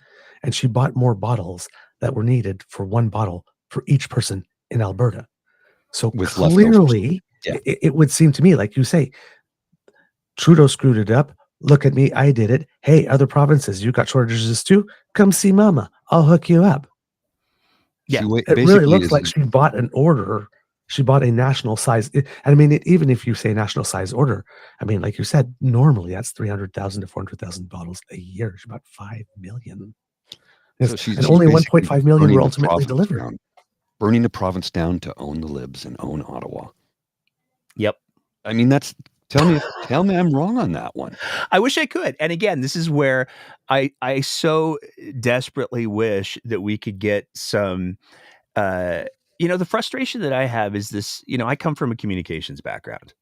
and she bought more bottles that were needed for 1 bottle for each person in Alberta. So clearly, it would seem to me, like you say, Trudeau screwed it up. Look at me, I did it. Hey, other provinces, you got shortages too? Come see Mama. I'll hook you up. Yeah, it really looks like she bought an order. She bought a national size. I mean, even if you say national size order, I mean, like you said, normally that's 300,000 to 400,000 bottles a year. She bought 5 million. So and only 1.5 million were ultimately delivered. Burning the province down to own the libs and own Ottawa. Yep. I mean, tell me I'm wrong on that one. I wish I could. And again, this is where I so desperately wish that we could get some, the frustration that I have is this, I come from a communications background,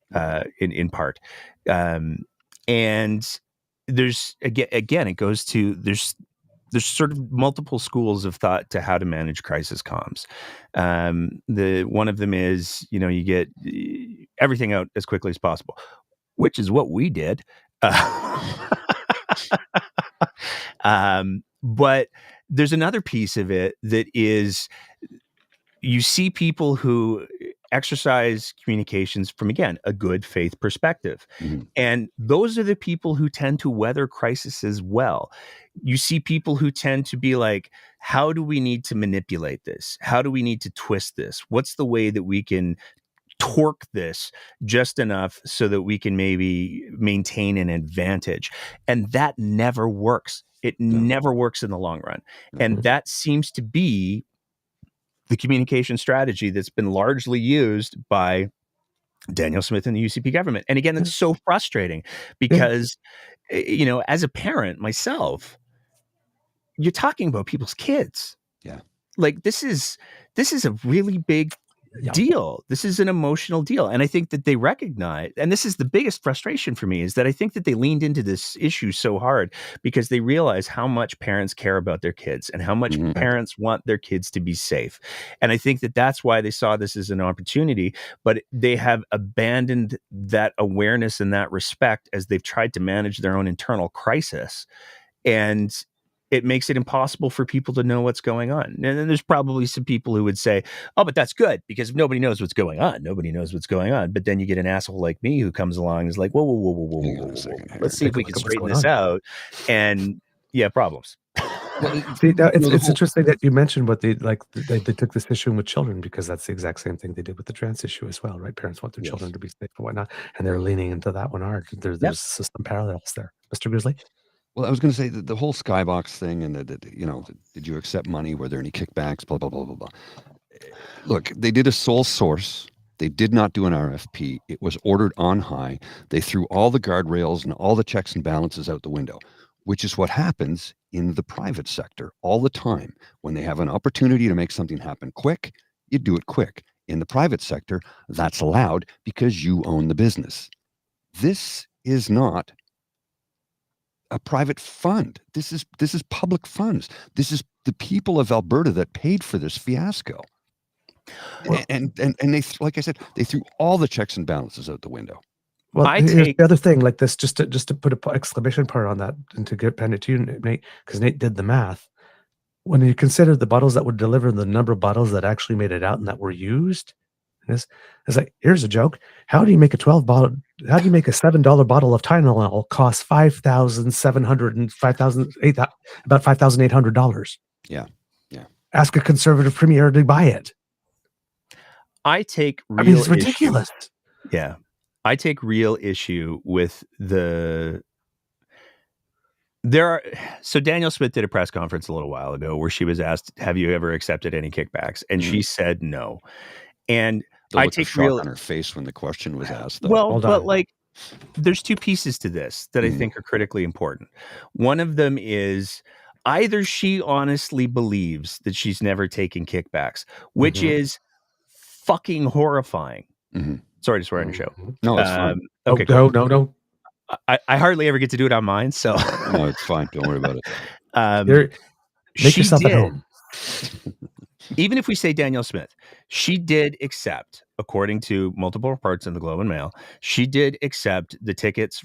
in part. And there's, again, it goes to, there's there's sort of multiple schools of thought to how to manage crisis comms. One of them is, you get everything out as quickly as possible, which is what we did. But there's another piece of it that is, you see people who exercise communications from, again, a good faith perspective. Mhm. And those are the people who tend to weather crises well. You see people who tend to be like, how do we need to manipulate this? How do we need to twist this? What's the way that we can torque this just enough so that we can maybe maintain an advantage? And that never works. It never works in the long run. And that seems to be the communication strategy that's been largely used by Daniel Smith and the UCP government. And again, it's so frustrating because, as a parent myself, you're talking about people's kids. Yeah. Like this is a really big deal. This is an emotional deal. And I think that they recognize, and this is the biggest frustration for me, is that I think that they leaned into this issue so hard because they realize how much parents care about their kids and how much parents want their kids to be safe. And I think that that's why they saw this as an opportunity, but they have abandoned that awareness and that respect as they've tried to manage their own internal crisis. And it makes it impossible for people to know what's going on. And then there's probably some people who would say, oh, but that's good because if nobody knows what's going on, nobody knows what's going on. But then you get an asshole like me who comes along and is like, whoa. Let's see if we can straighten this out. And problems. See, now it's interesting that you mentioned what they took this issue with children, because that's the exact same thing they did with the trans issue as well, right? Parents want their children to be safe and whatnot, and they're leaning into that one hard. There's some parallels there. Mr. Grizzly? Well, I was going to say the whole skybox thing and did you accept money? Were there any kickbacks? Blah, blah, blah, blah, blah. Look, they did a sole source. They did not do an RFP. It was ordered on high. They threw all the guardrails and all the checks and balances out the window, which is what happens in the private sector all the time. When they have an opportunity to make something happen quick, you do it quick. In the private sector, that's allowed because you own the business. This is not a private fund. This is public funds. This is the people of Alberta that paid for this fiasco. Well, and they, like I said, they threw all the checks and balances out the window. Well, here's the other thing, like this, just to put an exclamation point on that and to hand it to you, Nate, because Nate did the math. When you consider the bottles that would deliver, the number of bottles that actually made it out and that were used, it's like, here's a joke. How do you make a $7 bottle of Tylenol cost about $5,800? Yeah. Ask a conservative premier to buy it. It's ridiculous. Yeah. I take real issue with so Daniel Smith did a press conference a little while ago where she was asked, have you ever accepted any kickbacks? And she said no. And I take real on her face when the question was asked. Though. Well, but there's two pieces to this that I think are critically important. One of them is either she honestly believes that she's never taken kickbacks, which is fucking horrifying. Sorry to swear on your show. No, it's fine. Okay, cool. No. I hardly ever get to do it on mine, so no, it's fine. Don't worry about it. Make yourself at home. Even if we say Daniel Smith, she did accept, according to multiple reports in the Globe and Mail, she did accept the tickets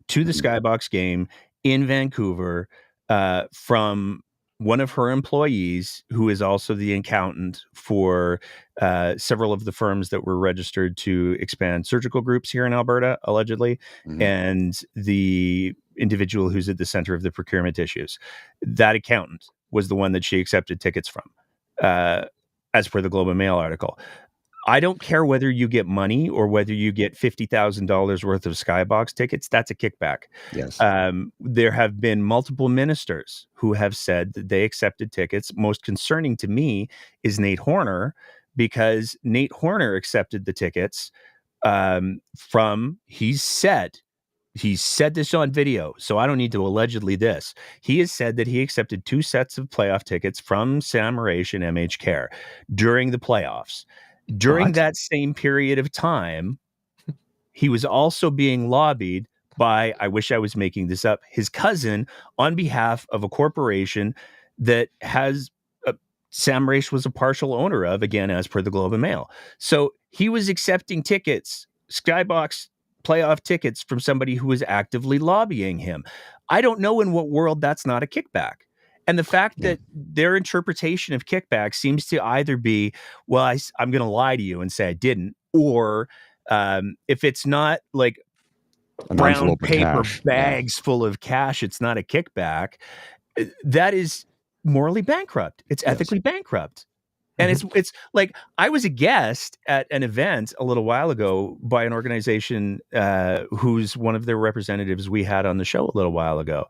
to the Skybox game in Vancouver from one of her employees, who is also the accountant for several of the firms that were registered to expand surgical groups here in Alberta, allegedly, and the individual who's at the center of the procurement issues. That accountant was the one that she accepted tickets from. As per the Globe and Mail article. I don't care whether you get money or whether you get $50,000 worth of Skybox tickets. That's a kickback. Yes. There have been multiple ministers who have said that they accepted tickets. Most concerning to me is Nate Horner, because Nate Horner accepted the tickets he said this on video, so I don't need to allegedly this. He has said that he accepted 2 sets of playoff tickets from Sam Raish and MH Care during the playoffs. During that same period of time, he was also being lobbied by, I wish I was making this up, his cousin on behalf of a corporation that has Sam Raich was a partial owner of, again, as per the Globe and Mail. So he was accepting tickets, Skybox playoff tickets, from somebody who was actively lobbying him. I don't know in what world that's not a kickback. And the fact that their interpretation of kickback seems to either be, well, I'm going to lie to you and say I didn't, or if it's not like brown paper bags full of cash, it's not a kickback. That is morally bankrupt. It's ethically bankrupt. And it's like, I was a guest at an event a little while ago by an organization who's one of their representatives we had on the show a little while ago.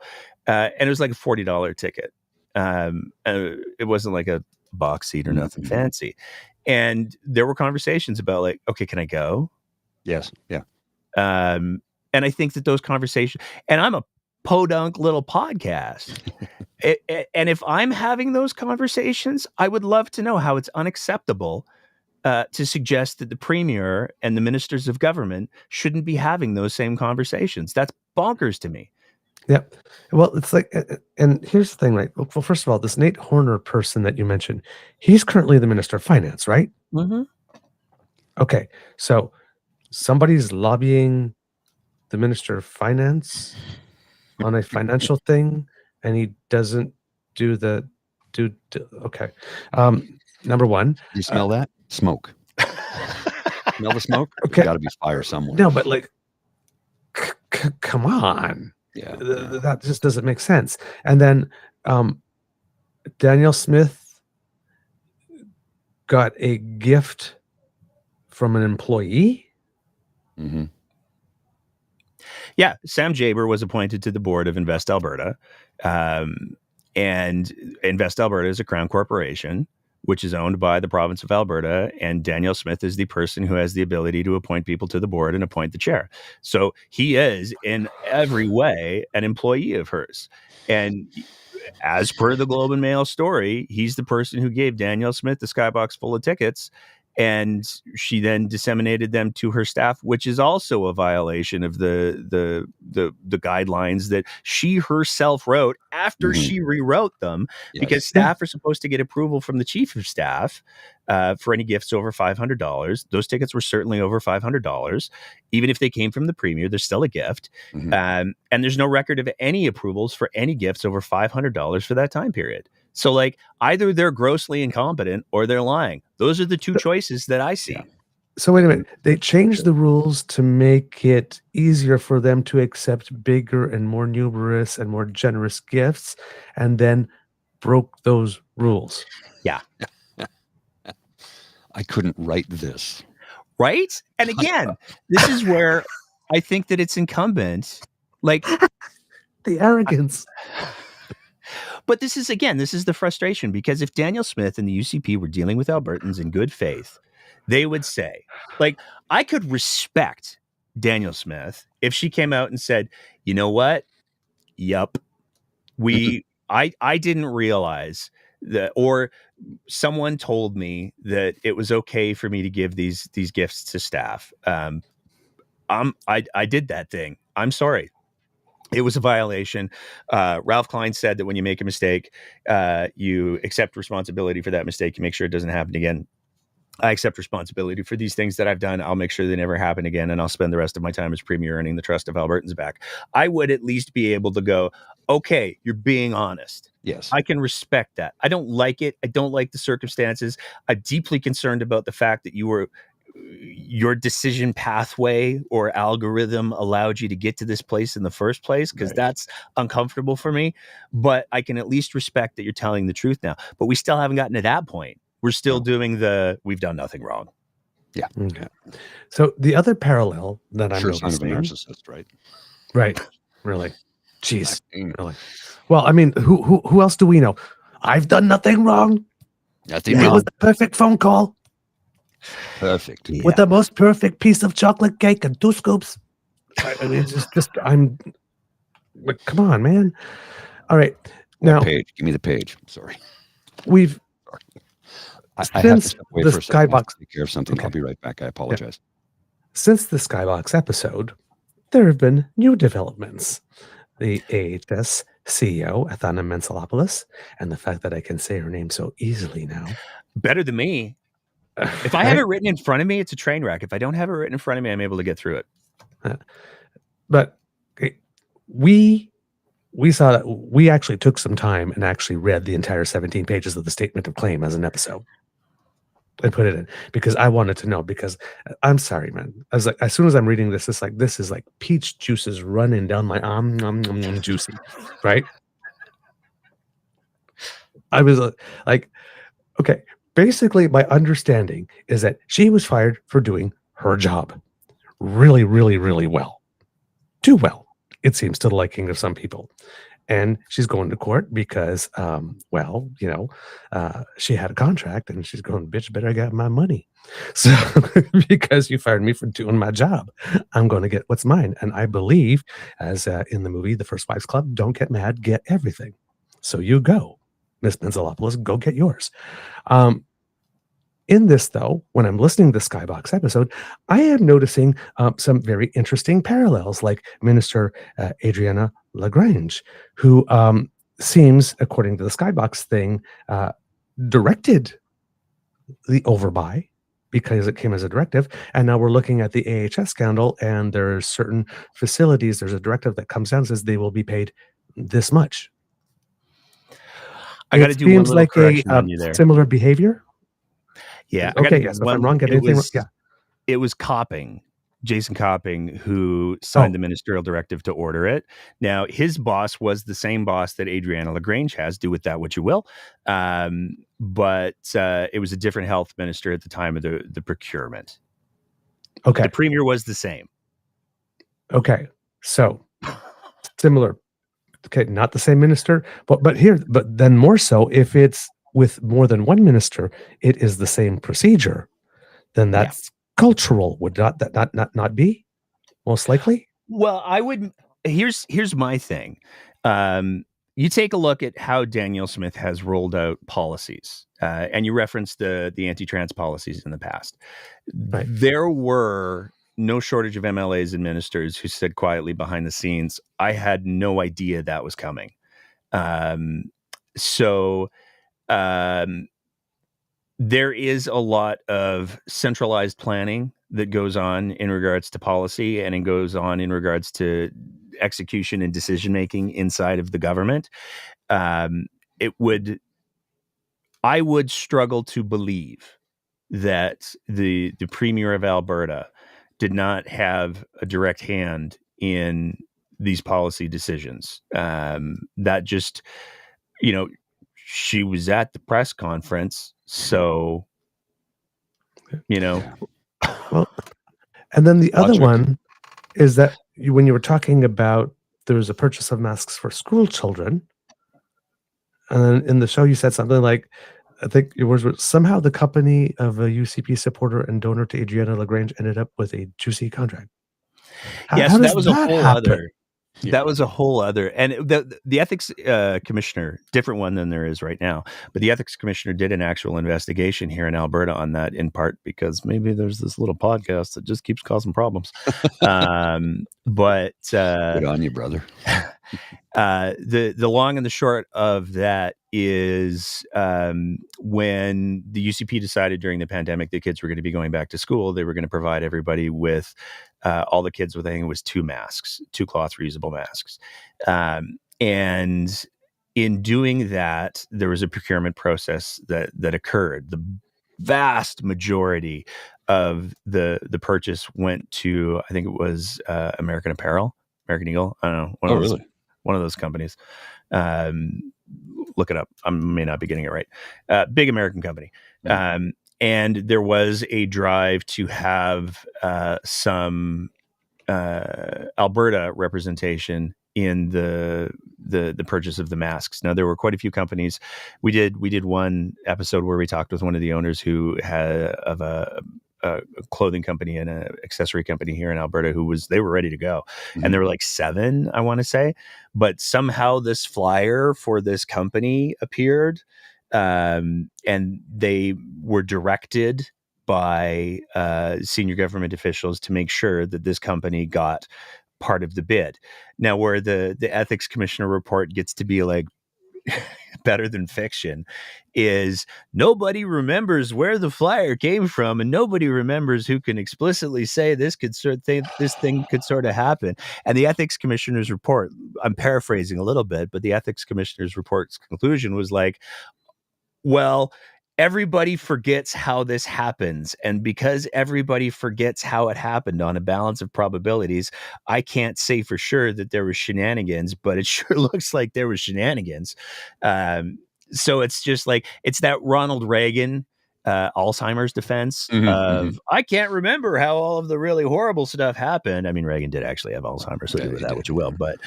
And it was like a $40 ticket. It wasn't like a box seat or nothing fancy. And there were conversations about like, okay, can I go? Yes. Yeah. And I think that those conversations, and I'm a podunk little podcast. And if I'm having those conversations, I would love to know how it's unacceptable to suggest that the premier and the ministers of government shouldn't be having those same conversations. That's bonkers to me. Yep. Well, it's like, and here's the thing, right? Well, first of all, this Nate Horner person that you mentioned, he's currently the Minister of Finance, right? Mm-hmm. Okay. So somebody's lobbying the Minister of Finance on a financial thing, and he doesn't do okay. Number one. You smell that? Smoke. Smell the smoke? Okay. There's got to be fire somewhere. No, but like, come on. Yeah. That just doesn't make sense. And then Daniel Smith got a gift from an employee. Mm-hmm. Yeah, Sam Jaber was appointed to the board of Invest Alberta, and Invest Alberta is a crown corporation, which is owned by the province of Alberta, and Daniel Smith is the person who has the ability to appoint people to the board and appoint the chair. So he is, in every way, an employee of hers. And as per the Globe and Mail story, he's the person who gave Daniel Smith the skybox full of tickets, and she then disseminated them to her staff, which is also a violation of the guidelines that she herself wrote after she rewrote them, because staff are supposed to get approval from the chief of staff for any gifts over $500. Those tickets were certainly over $500. Even if they came from the premier, they're still a gift. And there's no record of any approvals for any gifts over $500 for that time period. So like, either they're grossly incompetent or they're lying. Those are the two choices that I see. So wait a minute. They changed the rules to make it easier for them to accept bigger and more numerous and more generous gifts, and then broke those rules. Yeah. I couldn't write this. Right? And again, this is where I think that it's incumbent. Like, the arrogance. But this is the frustration, because if Daniel Smith and the UCP were dealing with Albertans in good faith, they would say, like, I could respect Daniel Smith if she came out and said, you know what? Yup. I didn't realize that, or someone told me that it was okay for me to give these gifts to staff. I did that thing. I'm sorry. It was a violation. Ralph Klein said that when you make a mistake, you accept responsibility for that mistake. You make sure it doesn't happen again. I accept responsibility for these things that I've done. I'll make sure they never happen again, and I'll spend the rest of my time as premier earning the trust of Albertans back. I would at least be able to go, okay, you're being honest. Yes. I can respect that. I don't like it. I don't like the circumstances. I'm deeply concerned about the fact that your decision pathway or algorithm allowed you to get to this place in the first place, because that's uncomfortable for me. But I can at least respect that you're telling the truth now. But we still haven't gotten to that point. We're still doing we've done nothing wrong. Yeah. Okay. So the other parallel that I'm noticing, noticing, narcissist, right? Right. Really. Jeez. Really. Well, I mean, who else do we know? I've done nothing wrong. Nothing It wrong. was the perfect phone call. Perfect. Yeah. With the most perfect piece of chocolate cake and 2 scoops. I mean, it's just I'm. But come on, man. All right, now Page. Give me the page. Sorry. We've I have to since step away the for a second. I have Skybox. to take care of something. Okay. I'll be right back. I apologize. Since the Skybox episode, there have been new developments. The AHS CEO, Athana Mentzelopoulos, and the fact that I can say her name so easily now. Better than me. If I have it written in front of me, it's a train wreck. If I don't have it written in front of me, I'm able to get through it. But we saw that we actually took some time and actually read the entire 17 pages of the statement of claim as an episode and put it in because I wanted to know, because I'm sorry, man. I was like, as soon as I'm reading this, this is like peach juices running down my juicy, right? I was like, okay, basically my understanding is that she was fired for doing her job really, really, really well. Too well, it seems, to the liking of some people. And she's going to court because, she had a contract and she's going, bitch, better get my money. So because you fired me for doing my job, I'm going to get what's mine. And I believe, as in the movie, The First Wives Club, don't get mad, get everything. So you go, Miss Mentzelopoulos, go get yours. In this, though, when I'm listening to the Skybox episode, I am noticing some very interesting parallels, like Minister Adriana Lagrange, who seems, according to the Skybox thing, directed the overbuy because it came as a directive. And now we're looking at the AHS scandal, and there's certain facilities, there's a directive that comes down and says they will be paid this much. I got to do one little correction on you there. Similar behavior. Yeah. Okay. Yes. If I'm wrong, get anything. Yeah. It was Jason Copping, who signed the ministerial directive to order it. Now, his boss was the same boss that Adriana Lagrange has. Do with that what you will. But it was a different health minister at the time of the procurement. Okay. The premier was the same. Okay. So similar. Okay. Not the same minister, but then more so, if it's with more than one minister, it is the same procedure. Then that's cultural. Would that not be most likely? Well, I would. Here's my thing. You take a look at how Danielle Smith has rolled out policies, and you referenced the anti-trans policies in the past. Right. There were no shortage of MLAs and ministers who said quietly behind the scenes, I had no idea that was coming. There is a lot of centralized planning that goes on in regards to policy, and it goes on in regards to execution and decision-making inside of the government. I would struggle to believe that the Premier of Alberta did not have a direct hand in these policy decisions. That just, she was at the press conference, so, Well, and then the other one is that when you were talking about there was a purchase of masks for school children, and then in the show you said something like, I think your words were, somehow the company of a UCP supporter and donor to Adriana Lagrange ended up with a juicy contract. Yes, that was a whole other. Yeah. That was a whole other, and the ethics commissioner, different one than there is right now, but the ethics commissioner did an actual investigation here in Alberta on that, in part because maybe there's this little podcast that just keeps causing problems. But good on you, brother. The long and the short of that is when the UCP decided during the pandemic that kids were going to be going back to school, they were going to provide everybody with all the kids with, I think it was 2 cloth reusable masks. And in doing that, there was a procurement process that occurred. The vast majority of the purchase went to, I think it was American Apparel, American Eagle. I don't know. One of those companies. Look it up. I may not be getting it right. Big American company. Mm-hmm. And there was a drive to have some Alberta representation in the purchase of the masks. Now, there were quite a few companies. We did one episode where we talked with one of the owners who had of a clothing company and an accessory company here in Alberta they were ready to go. Mm-hmm. And there were like 7, I want to say, but somehow this flyer for this company appeared, and they were directed by senior government officials to make sure that this company got part of the bid. Now, where the ethics commissioner report gets to be like better than fiction is nobody remembers where the flyer came from, and nobody remembers who can explicitly say this thing could sort of happen. And the ethics commissioner's report, I'm paraphrasing a little bit, but the ethics commissioner's report's conclusion was like, well, everybody forgets how this happens. And because everybody forgets how it happened on a balance of probabilities, I can't say for sure that there was shenanigans, but it sure looks like there was shenanigans. So it's just like, it's that Ronald Reagan Alzheimer's defense of, I can't remember how all of the really horrible stuff happened. I mean, Reagan did actually have Alzheimer's, so do with that what you will. But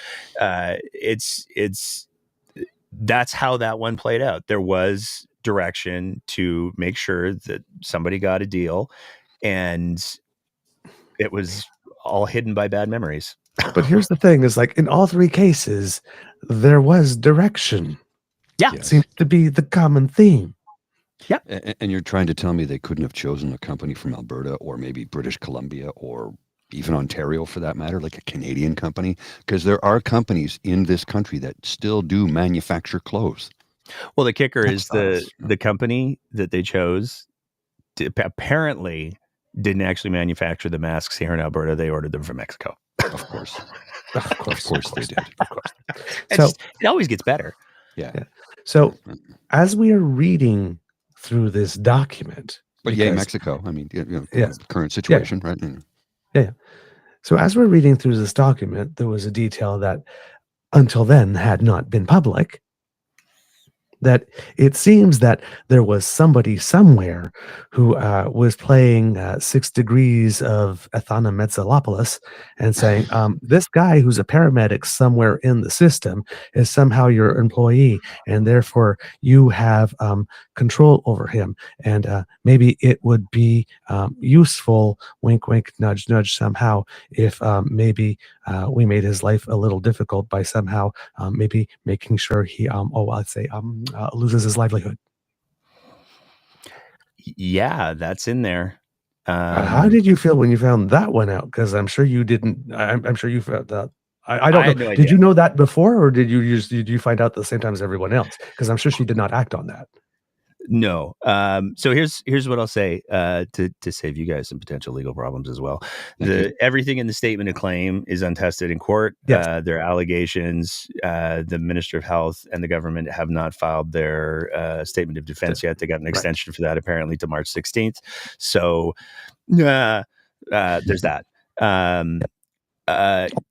that's how that one played out. There was direction to make sure that somebody got a deal, and it was all hidden by bad memories. But here's the thing, is like in all three cases, there was direction. Yeah. It seems to be the common theme. Yeah. And you're trying to tell me they couldn't have chosen a company from Alberta or maybe British Columbia or even Ontario for that matter, like a Canadian company? Because there are companies in this country that still do manufacture clothes. Well, the kicker is the company that they chose apparently didn't actually manufacture the masks here in Alberta. They ordered them from Mexico. Of course. Of course they did. Of course. So it always gets better. Yeah. So as we are reading through this document, but Mexico. I mean, current situation, right? Yeah. So as we're reading through this document, there was a detail that until then had not been public, that it seems that there was somebody somewhere who was playing 6 degrees of Athana Metzelopoulos and saying, this guy who's a paramedic somewhere in the system is somehow your employee, and therefore you have control over him. And maybe it would be useful, wink, wink, nudge, nudge, somehow, if maybe we made his life a little difficult by somehow maybe making sure he, loses his livelihood. Yeah, that's in there. How did you feel when you found that one out? Because I'm sure you didn't. I'm sure you found that. I don't know. Had no idea. Did you know that before, or did you find out at the same time as everyone else? Because I'm sure she did not act on that. No. So here's what I'll say to save you guys some potential legal problems as well. Everything in the statement of claim is untested in court. Yes. Their allegations, the Minister of Health and the government have not filed their statement of defense yet. They got an extension for that apparently to March 16th. So there's that.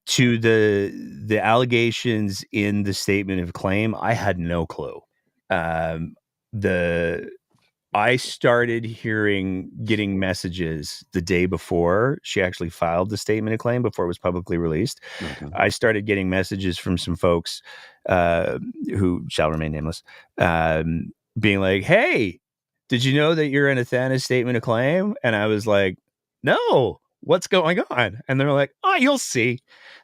To the allegations in the statement of claim, I had no clue. I started getting messages the day before she actually filed the statement of claim, before it was publicly released. Okay. I started getting messages from some folks who shall remain nameless, being like, "Hey, did you know that you're in Athana's statement of claim?" And I was like, "No, what's going on?" And they're like, "Oh, you'll see."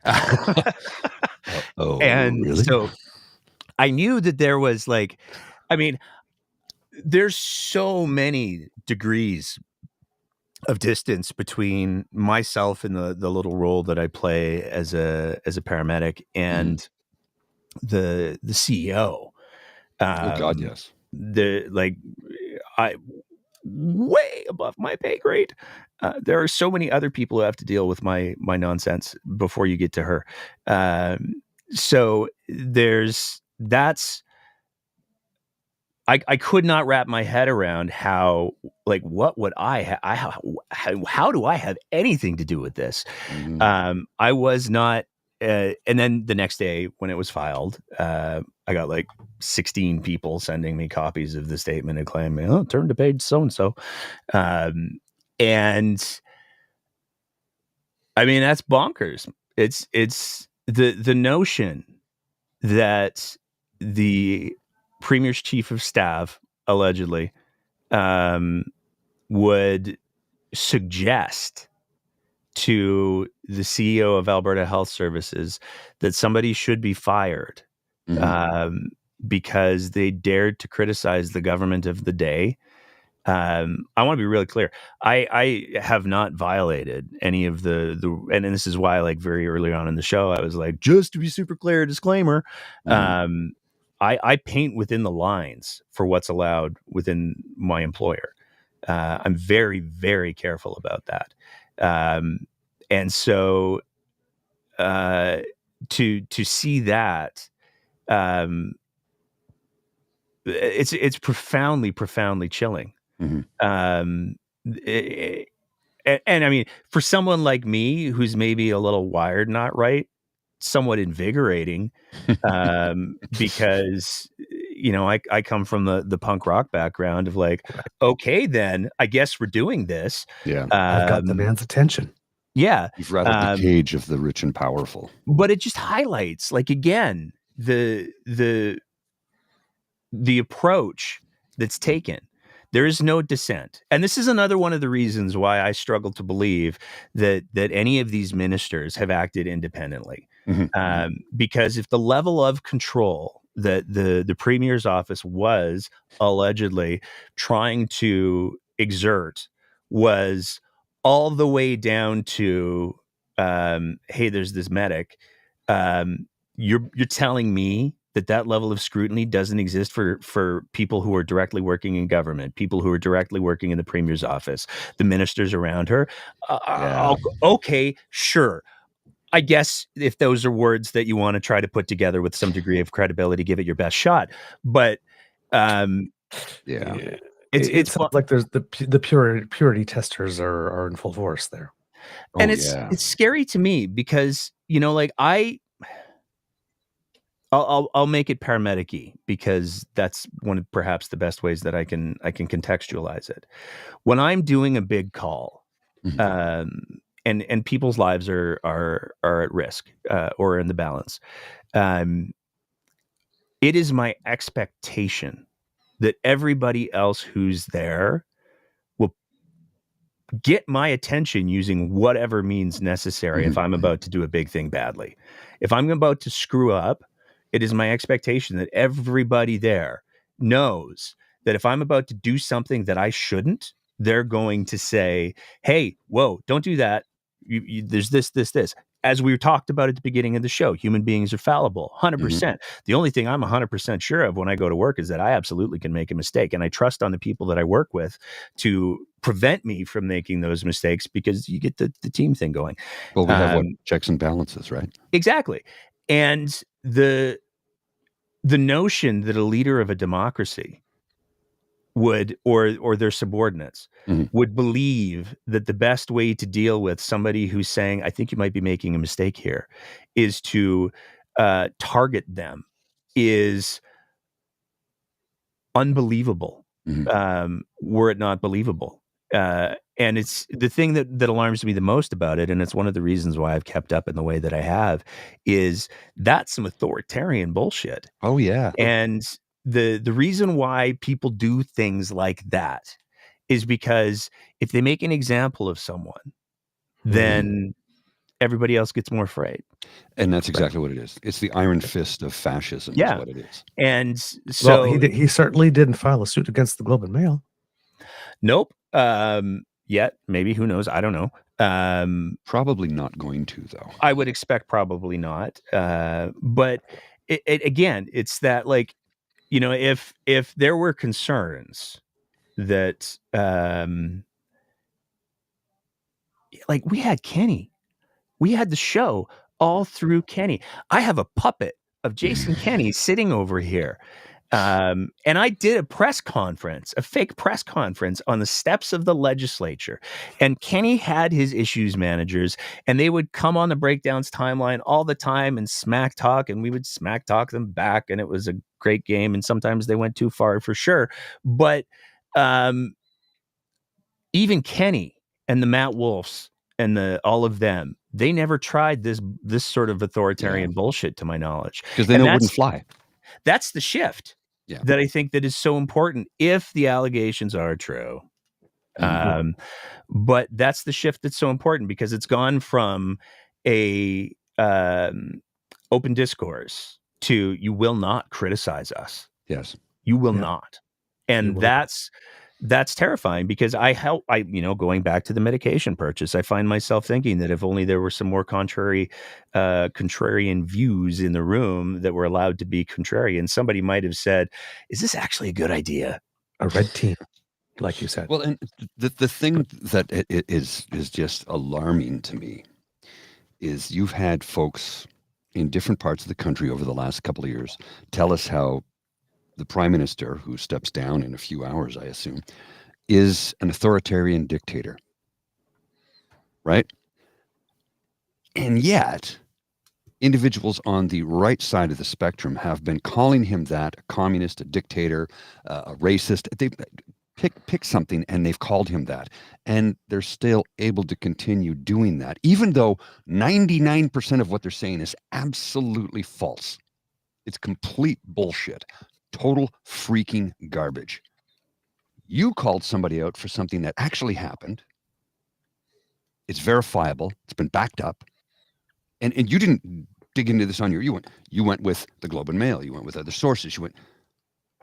And really? So I knew that there was there's so many degrees of distance between myself and the little role that I play as a paramedic and the CEO. Oh God, yes. I way above my pay grade. There are so many other people who have to deal with my nonsense before you get to her. So I could not wrap my head around how what would how do I have anything to do with this? Mm-hmm. I was not. And then the next day when it was filed, I got 16 people sending me copies of the statement and claiming, "Oh, turn to page so-and-so." And I mean, that's bonkers. It's the notion that the Premier's chief of staff allegedly would suggest to the CEO of Alberta Health Services that somebody should be fired because they dared to criticize the government of the day I want to be really clear. I have not violated any of and this is why, like, very early on in the show, I was like, just to be super clear, disclaimer. I paint within the lines for what's allowed within my employer. I'm very, very careful about that. And so to see that, it's profoundly chilling. Um, and I mean, for someone like me who's maybe a little wired not right, somewhat invigorating, because I come from the punk rock background of like, okay, then I guess we're doing this. Yeah. I've got the man's attention. Yeah, You've rattled the cage of the rich and powerful. but it just highlights, like, again, the approach that's taken. There is no dissent. And this is another one of the reasons why I struggle to believe that any of these ministers have acted independently. Because if the level of control that the premier's office was allegedly trying to exert was all the way down to, hey, there's this medic, you're telling me that level of scrutiny doesn't exist for people who are directly working in government, people who are directly working in the premier's office, the ministers around her. Okay, sure. I guess if those are words that you want to try to put together with some degree of credibility, give it your best shot. But it sounds like there's the purity testers are in full force there. And it's scary to me because, like, I'll make it paramedic-y because that's one of perhaps the best ways that I can contextualize it. When I'm doing a big call, and people's lives are at risk, or in the balance, it is my expectation that everybody else who's there will get my attention using whatever means necessary if I'm about to do a big thing badly. If I'm about to screw up, it is my expectation that everybody there knows that if I'm about to do something that I shouldn't, they're going to say, hey, whoa, don't do that. There's this. As we talked about at the beginning of the show, human beings are fallible, 100%. The only thing I'm 100% sure of when I go to work is that I absolutely can make a mistake. And I trust on the people that I work with to prevent me from making those mistakes, because you get the team thing going. Well, we have checks and balances, right? Exactly. And the notion that a leader of a democracy would, or their subordinates would believe that the best way to deal with somebody who's saying, I think you might be making a mistake here, is to target them, is unbelievable, were it not believable. And it's the thing that alarms me the most about it, and it's one of the reasons why I've kept up in the way that I have, is that's some authoritarian bullshit. Oh, yeah. And the reason why people do things like that is because if they make an example of someone, then everybody else gets more afraid. And that's exactly what it is. It's the iron fist of fascism is what it is. And so he certainly didn't file a suit against the Globe and Mail. Nope. Yet, maybe, who knows? I don't know. Probably not going to, though. I would expect probably not. But again, it's that, like, if there were concerns that, like, we had Kenny, we had the show all through Kenny. I have a puppet of Jason Kenny sitting over here. And I did a fake press conference on the steps of the legislature, and Kenny had his issues managers, and they would come on the breakdowns timeline all the time and smack talk, and we would smack talk them back. And it was a great game. And sometimes they went too far, for sure. But, even Kenny and the Matt Wolfs and all of them, they never tried this sort of authoritarian bullshit, to my knowledge, because they know it wouldn't fly. That's the shift that I think that is so important, if the allegations are true. But that's the shift that's so important, because it's gone from a open discourse to, you will not criticize us. Yes, you will not. And that's that's terrifying because going back to the medication purchase, I find myself thinking that if only there were some more contrarian views in the room that were allowed to be contrarian, somebody might have said, is this actually a good idea? A red team, like you said. Well, and the thing that it is just alarming to me is you've had folks in different parts of the country over the last couple of years tell us how the prime minister, who steps down in a few hours, I assume, is an authoritarian dictator, right? And yet, individuals on the right side of the spectrum have been calling him that, a communist, a dictator, a racist. They pick something, and they've called him that. And they're still able to continue doing that, even though 99% of what they're saying is absolutely false. It's complete bullshit. Total freaking garbage. You called somebody out for something that actually happened. It's verifiable. It's been backed up. And you didn't dig into this on your own. You went with the Globe and Mail. You went with other sources.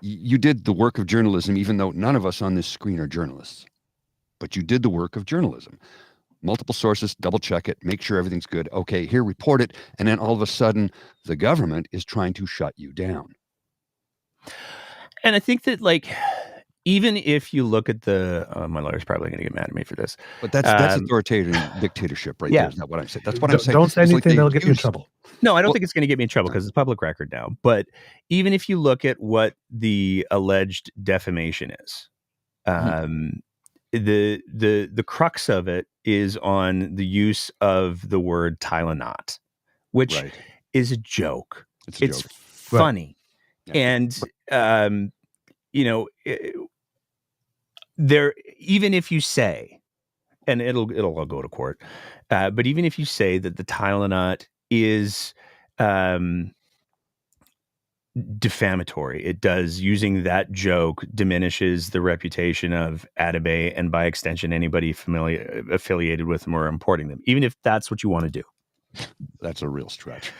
You did the work of journalism, even though none of us on this screen are journalists. But you did the work of journalism. Multiple sources, double check it, make sure everything's good. Okay, here, report it. And then all of a sudden, the government is trying to shut you down. And I think that, even if you look at my lawyer's probably going to get mad at me for this. But that's authoritarian dictatorship right there. Is that what I'm saying? That's what I'm saying. Don't say anything that'll get you in trouble. No, I don't think it's going to get me in trouble because it's public record now. But even if you look at what the alleged defamation is, the crux of it is on the use of the word Tylenol, which is a joke. It's funny. Right. And, there, even if you say, and it'll all go to court, but even if you say that the Tylenol is defamatory, it does, using that joke diminishes the reputation of Atabey and by extension anybody affiliated with them or importing them, even if that's what you want to do. That's a real stretch.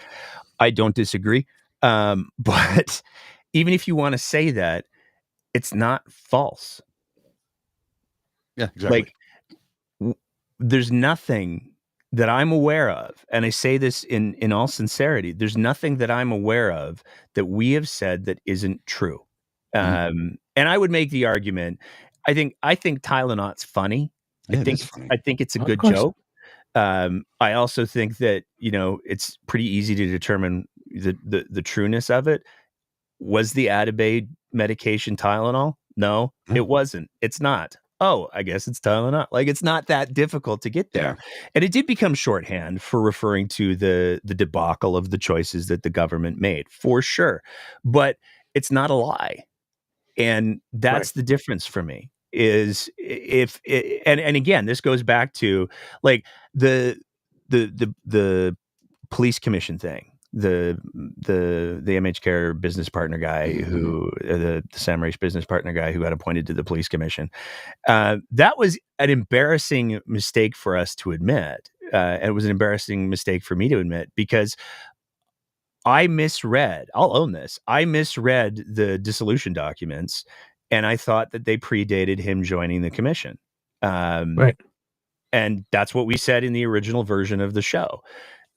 I don't disagree. But even if you want to say that, it's not false. Yeah, exactly. There's nothing that I'm aware of, and I say this in all sincerity, there's nothing that I'm aware of that we have said that isn't true. And I would make the argument, I think Tylenol's funny. Yeah, I think it's a good joke. I also think that, it's pretty easy to determine the trueness of it. Was the Atabey medication Tylenol? No, it wasn't. It's not. Oh, I guess it's Tylenol. It's not that difficult to get there. Yeah. And it did become shorthand for referring to the debacle of the choices that the government made, for sure. But it's not a lie. And that's the difference for me, is and again, this goes back to the police commission thing. The MH Care business partner guy who the Sam Race business partner guy who got appointed to the police commission. That was an embarrassing mistake for us to admit. And it was an embarrassing mistake for me to admit because I misread, I'll own this. I misread the dissolution documents and I thought that they predated him joining the commission. And that's what we said in the original version of the show.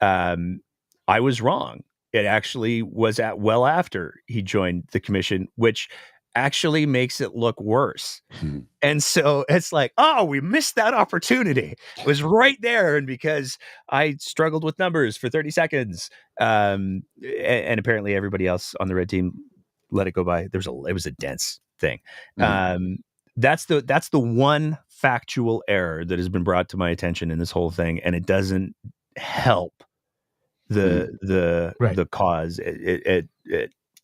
I was wrong. It actually was well after he joined the commission, which actually makes it look worse. And so it's we missed that opportunity. It was right there. And because I struggled with numbers for 30 seconds, and apparently everybody else on the red team let it go by. It was a dense thing. That's the one factual error that has been brought to my attention in this whole thing. And it doesn't help the cause. It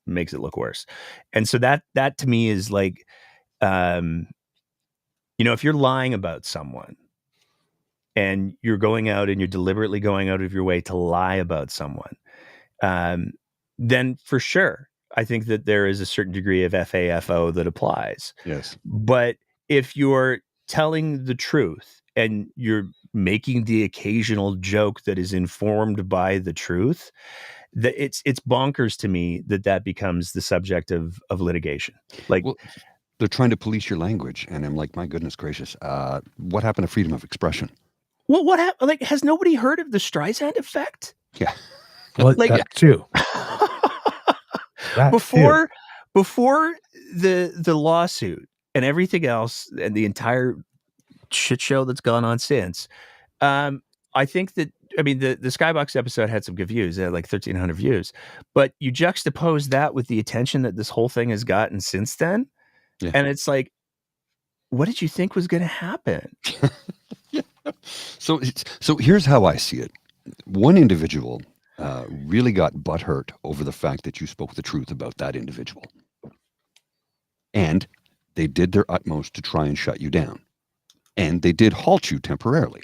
makes it look worse. And so that to me is if you're lying about someone and you're going out and you're deliberately going out of your way to lie about someone, then for sure, I think that there is a certain degree of FAFO that applies. Yes. But if you're telling the truth and you're making the occasional joke that is informed by the truth, that it's bonkers to me that becomes the subject of litigation. They're trying to police your language, and I'm like, my goodness gracious, what happened to freedom of expression? Well, what happened? Like, has nobody heard of the Streisand effect? Yeah. Well, Like- that too. That too. before the lawsuit and everything else and the entire shit show that's gone on since, I think that, I mean, the Skybox episode had some good views. It had like 1,300 views, but you juxtapose that with the attention that this whole thing has gotten since then, Yeah. and it's like, what did you think was going to happen? Yeah. So here's how I see it. One individual really got butthurt over the fact that you spoke the truth about that individual. And they did their utmost to try and shut you down. And they did halt you temporarily.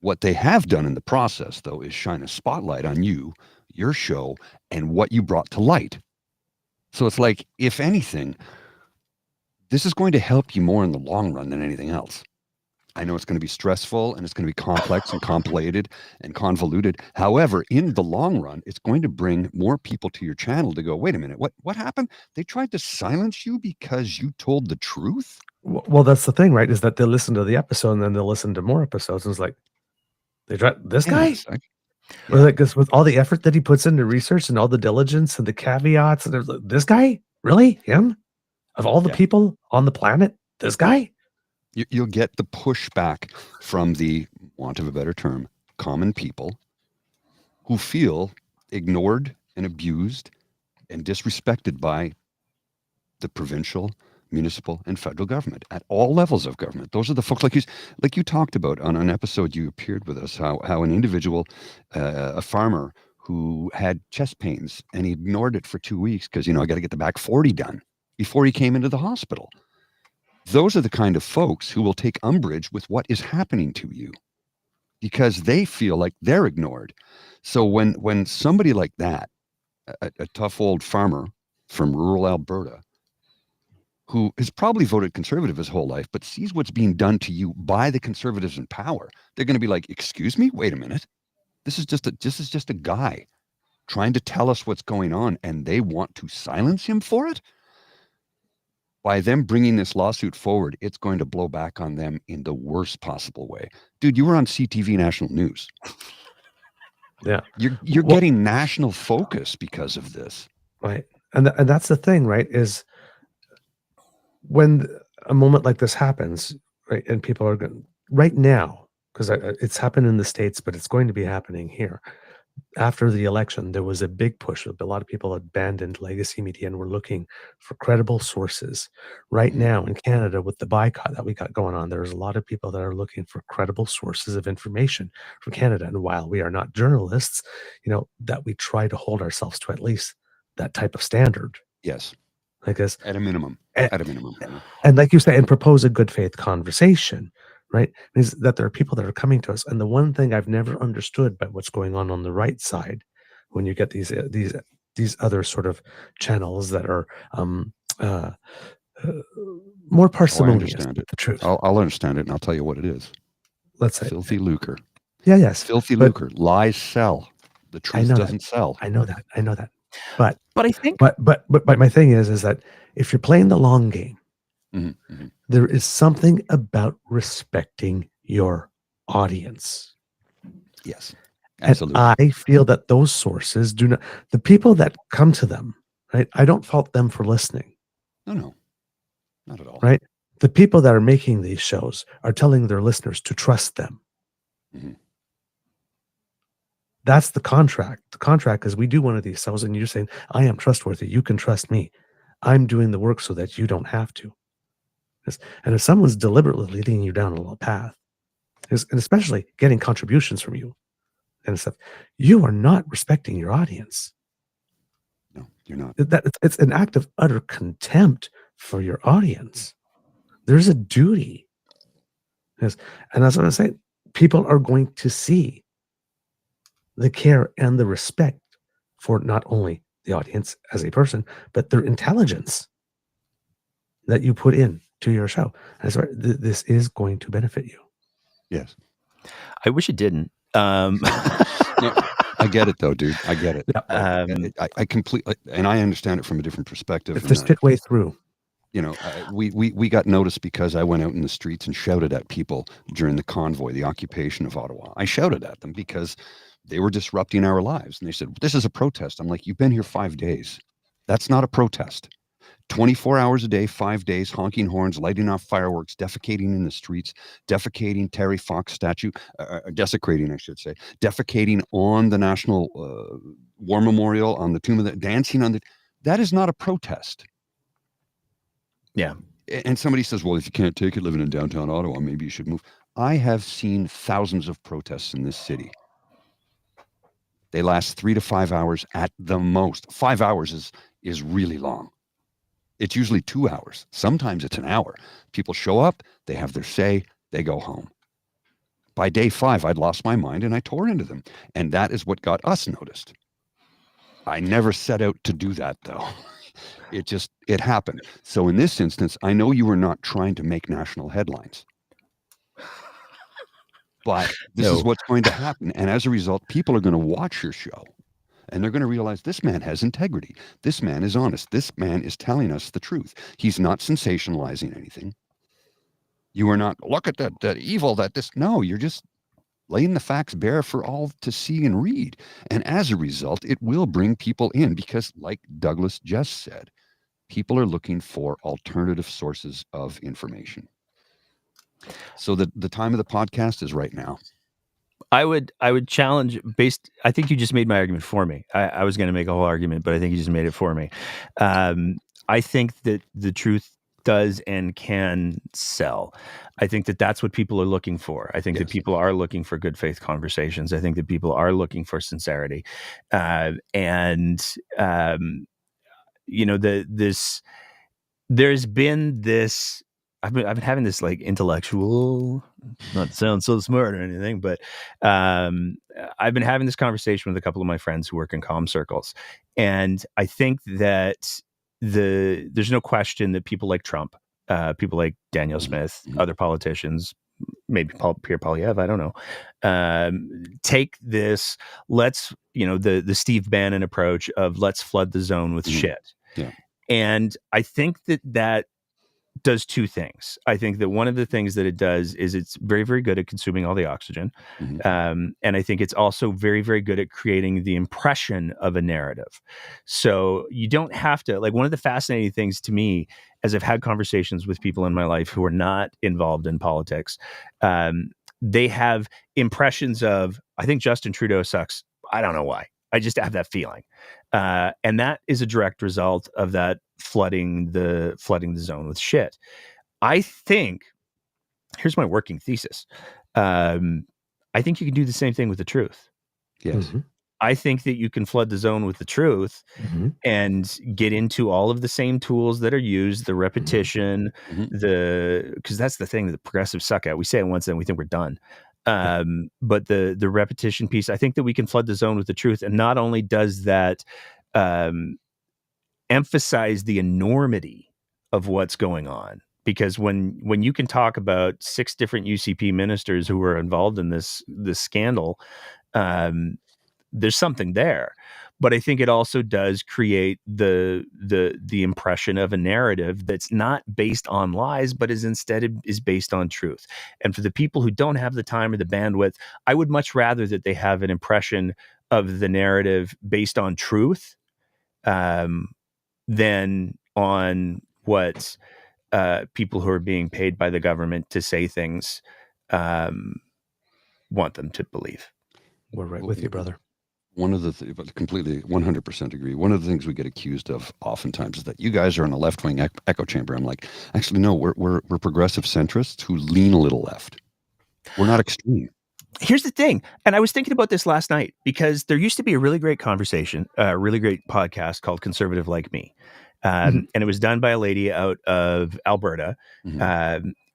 What they have done in the process, though, is shine a spotlight on you, your show, and what you brought to light. So it's like, if anything, this is going to help you more in the long run than anything else. I know it's going to be stressful and it's going to be complex and complicated and convoluted. However, in the long run, it's going to bring more people to your channel to go, wait a minute, what happened? They tried to silence you because you told the truth? Well, that's the thing, right? Is that they'll listen to the episode and then they'll listen to more episodes. And it's like, they tried this guy? Or like, because with all the effort that he puts into research and all the diligence and the caveats, and there's like, this guy? Really? Him? Of all the people on the planet? This guy? You'll get the pushback from the, want of a better term, common people who feel ignored and abused and disrespected by the provincial, municipal, and federal government at all levels of government. Those are the folks like you talked about on an episode you appeared with us, how an individual, a farmer who had chest pains and he ignored it for 2 weeks because, I got to get the back 40 done before he came into the hospital. Those are the kind of folks who will take umbrage with what is happening to you because they feel like they're ignored. So when somebody like that, a tough old farmer from rural Alberta, who has probably voted conservative his whole life, but sees what's being done to you by the conservatives in power, they're going to be like, excuse me, wait a minute. This is just a guy trying to tell us what's going on, and they want to silence him for it? By them bringing this lawsuit forward, it's going to blow back on them in the worst possible way. Dude, you were on CTV National News. Yeah. You're getting national focus because of this. Right. And that's the thing, right? Is when a moment like this happens, right? And people are going right now, because it's happened in the States, but it's going to be happening here. After the election, there was a big push. A lot of people abandoned legacy media and were looking for credible sources. Right now in Canada, with the boycott that we got going on, there's a lot of people that are looking for credible sources of information from Canada. And while we are not journalists, that we try to hold ourselves to at least that type of standard. Yes. Like this. At a minimum. And like you say, and propose a good faith conversation. Right, is that there are people that are coming to us, and the one thing I've never understood by what's going on the right side, when you get these other sort of channels that are more parsimonious with the truth. I'll understand it, and I'll tell you what it is. Let's say filthy lucre. Yeah, yes, filthy lucre. Lies sell. The truth doesn't sell. I know that. But I think. But my thing is that if you're playing the long game. Mm-hmm. There is something about respecting your audience. Yes, absolutely. And I feel that those sources do not, the people that come to them, right? I don't fault them for listening. No, not at all. Right? The people that are making these shows are telling their listeners to trust them. Mm-hmm. That's the contract. The contract is we do one of these shows and you're saying, I am trustworthy. You can trust me. I'm doing the work so that you don't have to. And if someone's deliberately leading you down a little path, and especially getting contributions from you and stuff, you are not respecting your audience. No, you're not. It's an act of utter contempt for your audience. There's a duty. And that's what I'm saying. People are going to see the care and the respect for not only the audience as a person, but their intelligence that you put in to your show. And so this is going to benefit you. Yes. I wish it didn't. I get it though, dude. I get it. Yeah. I completely, and I understand it from a different perspective. It's the fit way through. We got noticed because I went out in the streets and shouted at people during the convoy, the occupation of Ottawa. I shouted at them because they were disrupting our lives. And they said, this is a protest. I'm like, you've been here 5 days. That's not a protest. 24 hours a day, 5 days, honking horns, lighting off fireworks, defecating in the streets, defecating Terry Fox statue, desecrating, I should say, defecating on the National War Memorial, on the tomb of the, dancing on the, that is not a protest. Yeah. And somebody says, well, if you can't take it living in downtown Ottawa, maybe you should move. I have seen thousands of protests in this city. They last 3 to 5 hours at the most. 5 hours is really long. It's usually 2 hours. Sometimes it's an hour. People show up, they have their say, they go home. By day 5, I'd lost my mind and I tore into them. And that is what got us noticed. I never set out to do that, though. It happened. So in this instance, I know you were not trying to make national headlines. But this is what's going to happen. And as a result, people are going to watch your show. And they're going to realize this man has integrity. This man is honest. This man is telling us the truth. He's not sensationalizing anything. You are not, look at that evil, no, you're just laying the facts bare for all to see and read. And as a result, it will bring people in because, like Douglas just said, people are looking for alternative sources of information. So the time of the podcast is right now. I would challenge I think you just made my argument for me. I was going to make a whole argument, but I think you just made it for me. I think that the truth does and can sell. I think that that's what people are looking for. I think that people are looking for good faith conversations. I think that people are looking for sincerity. There's been this, I've been having this like intellectual, not to sound so smart or anything, but I've been having this conversation with a couple of my friends who work in comm circles. And I think that there's no question that people like Trump, people like Daniel Smith, other politicians, maybe Pierre Poilievre, I don't know, take this, the Steve Bannon approach of let's flood the zone with shit. Yeah. And I think that does two things. I think that one of the things that it does is it's very, very good at consuming all the oxygen. And I think it's also very, very good at creating the impression of a narrative. So you don't have to, like, one of the fascinating things to me, as I've had conversations with people in my life who are not involved in politics, they have impressions of, I think Justin Trudeau sucks. I don't know why. I just have that feeling. And that is a direct result of that flooding the zone with shit. I think, here's my working thesis. I think you can do the same thing with the truth. Yes. I think that you can flood the zone with the truth and get into all of the same tools that are used, the repetition, because that's the thing that the progressives suck at. We say it once, then we think we're done. But the repetition piece, I think that we can flood the zone with the truth. And not only does that emphasize the enormity of what's going on, because when you can talk about 6 different UCP ministers who were involved in this scandal, there's something there. But I think it also does create the impression of a narrative that's not based on lies, but is based on truth. And for the people who don't have the time or the bandwidth, I would much rather that they have an impression of the narrative based on truth than on what people who are being paid by the government to say things want them to believe. We're right with you, brother. One of the but completely 100% agree. One of the things we get accused of oftentimes is that you guys are in a left-wing echo chamber. I'm like, actually, no, we're progressive centrists who lean a little left. We're not extreme. Here's the thing, and I was thinking about this last night because there used to be a really great conversation, a really great podcast called Conservative Like Me. And it was done by a lady out of Alberta.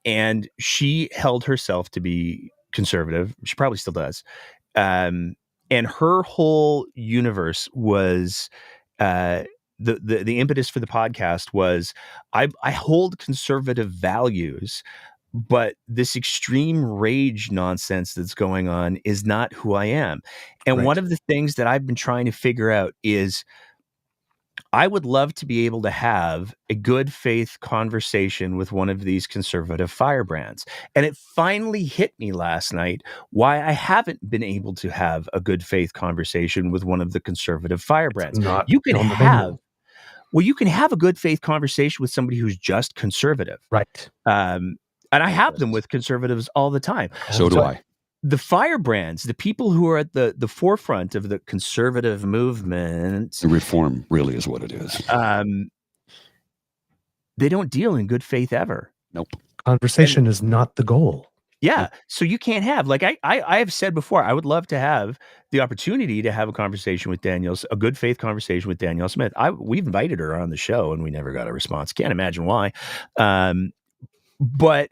And she held herself to be conservative. She probably still does. And her whole universe was the impetus for the podcast was I hold conservative values, but this extreme rage nonsense that's going on is not who I am. And one of the things that I've been trying to figure out is I would love to be able to have a good faith conversation with one of these conservative firebrands. And it finally hit me last night why I haven't been able to have a good faith conversation with one of the conservative firebrands. Not You can on the have, menu. well, you can have a good faith conversation with somebody who's just conservative. Right. And I have them with conservatives all the time. So do I. The firebrands, the people who are at the forefront of the conservative movement, The reform really is what it is. they don't deal in good faith ever. Nope. Conversation is not the goal. Yeah. So you can't have, like I have said before, I would love to have the opportunity to have a conversation with a good faith conversation with Danielle Smith. We've invited her on the show and we never got a response. Can't imagine why. But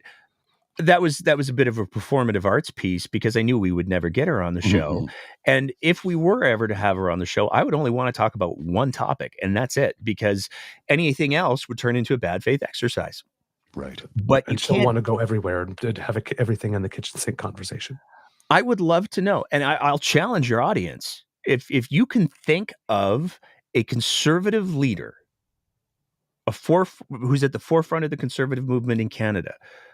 that was a bit of a performative arts piece because I knew we would never get her on the show. And if we were ever to have her on the show, I would only want to talk about one topic and that's it, because anything else would turn into a bad faith exercise. Right. But And she'll want to go everywhere and have everything in the kitchen sink conversation. I would love to know, and I'll challenge your audience. If you can think of a conservative leader, who's at the forefront of the conservative movement in Canada,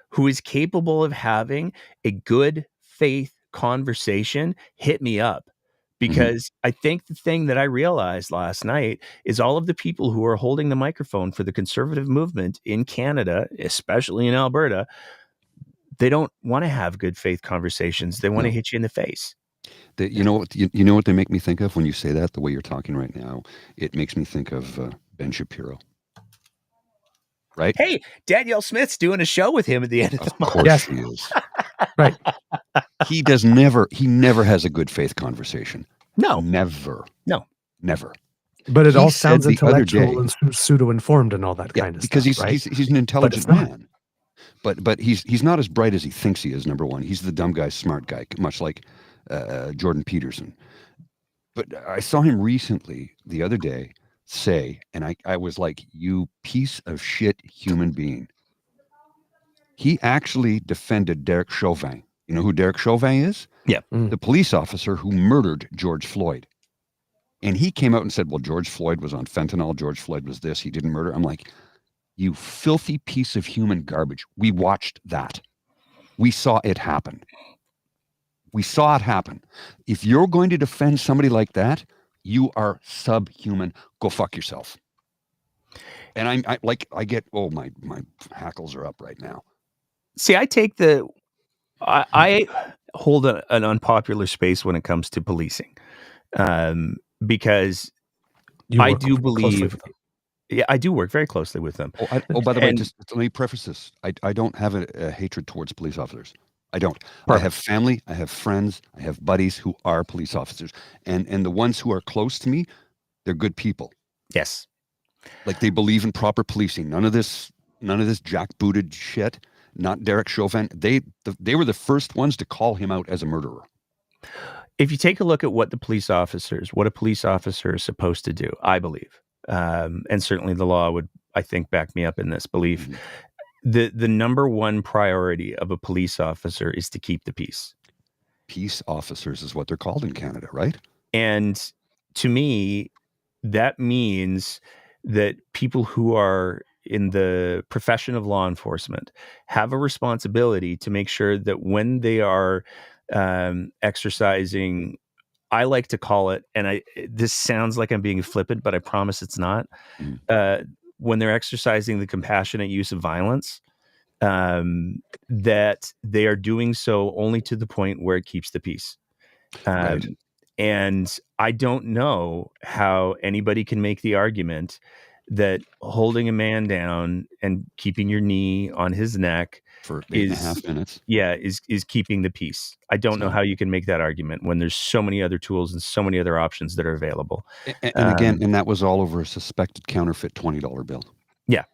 who is capable of having a good faith conversation, hit me up. Because I think the thing that I realized last night is all of the people who are holding the microphone for the conservative movement in Canada, especially in Alberta, they don't want to have good faith conversations. They want to hit you in the face. You know what they make me think of when you say that, the way you're talking right now? It makes me think of Ben Shapiro. Right? Hey, Danielle Smith's doing a show with him at the end of the month. Of course she is. Right. He never has a good faith conversation. No. Never. No. Never. But it He all said sounds the other intellectual day- and pseudo-informed and all that kind of because stuff, he's an intelligent it's not. man. But he's not as bright as he thinks he is, number one. He's the dumb guy, smart guy, much like Jordan Peterson. But I saw him recently, the other day, say, and I was like, you piece of shit human being. He actually defended Derek Chauvin. You know who Derek Chauvin is? Yeah. The police officer who murdered George Floyd. And he came out and said, well, George Floyd was on fentanyl. George Floyd was this. He didn't murder. I'm like, you filthy piece of human garbage. We watched that. We saw it happen. We saw it happen. If you're going to defend somebody like that, you are subhuman. Go fuck yourself. And I get, my hackles are up right now. See, I hold an unpopular space when it comes to policing, because I do believe, I do work very closely with them. By the way, just let me preface this. I don't have a hatred towards police officers. I don't. Perfect. I have family, I have friends, I have buddies who are police officers. And the ones who are close to me, they're good people. Yes. Like they believe in proper policing. None of this jackbooted shit. Not Derek Chauvin. They were the first ones to call him out as a murderer. If you take a look at what a police officer is supposed to do, I believe, and certainly the law would, I think, back me up in this belief. The number one priority of a police officer is to keep the peace. Peace officers is what they're called in Canada, right? And to me, that means that people who are in the profession of law enforcement have a responsibility to make sure that when they are exercising, I like to call it, and this sounds like I'm being flippant, but I promise it's not. When they're exercising the compassionate use of violence, that they are doing so only to the point where it keeps the peace. Right. And I don't know how anybody can make the argument that holding a man down and keeping your knee on his neck for 8.5 minutes. Yeah, is keeping the peace. I don't know how you can make that argument when there's so many other tools and so many other options that are available. And again, and that was all over a suspected counterfeit $20 bill. Yeah.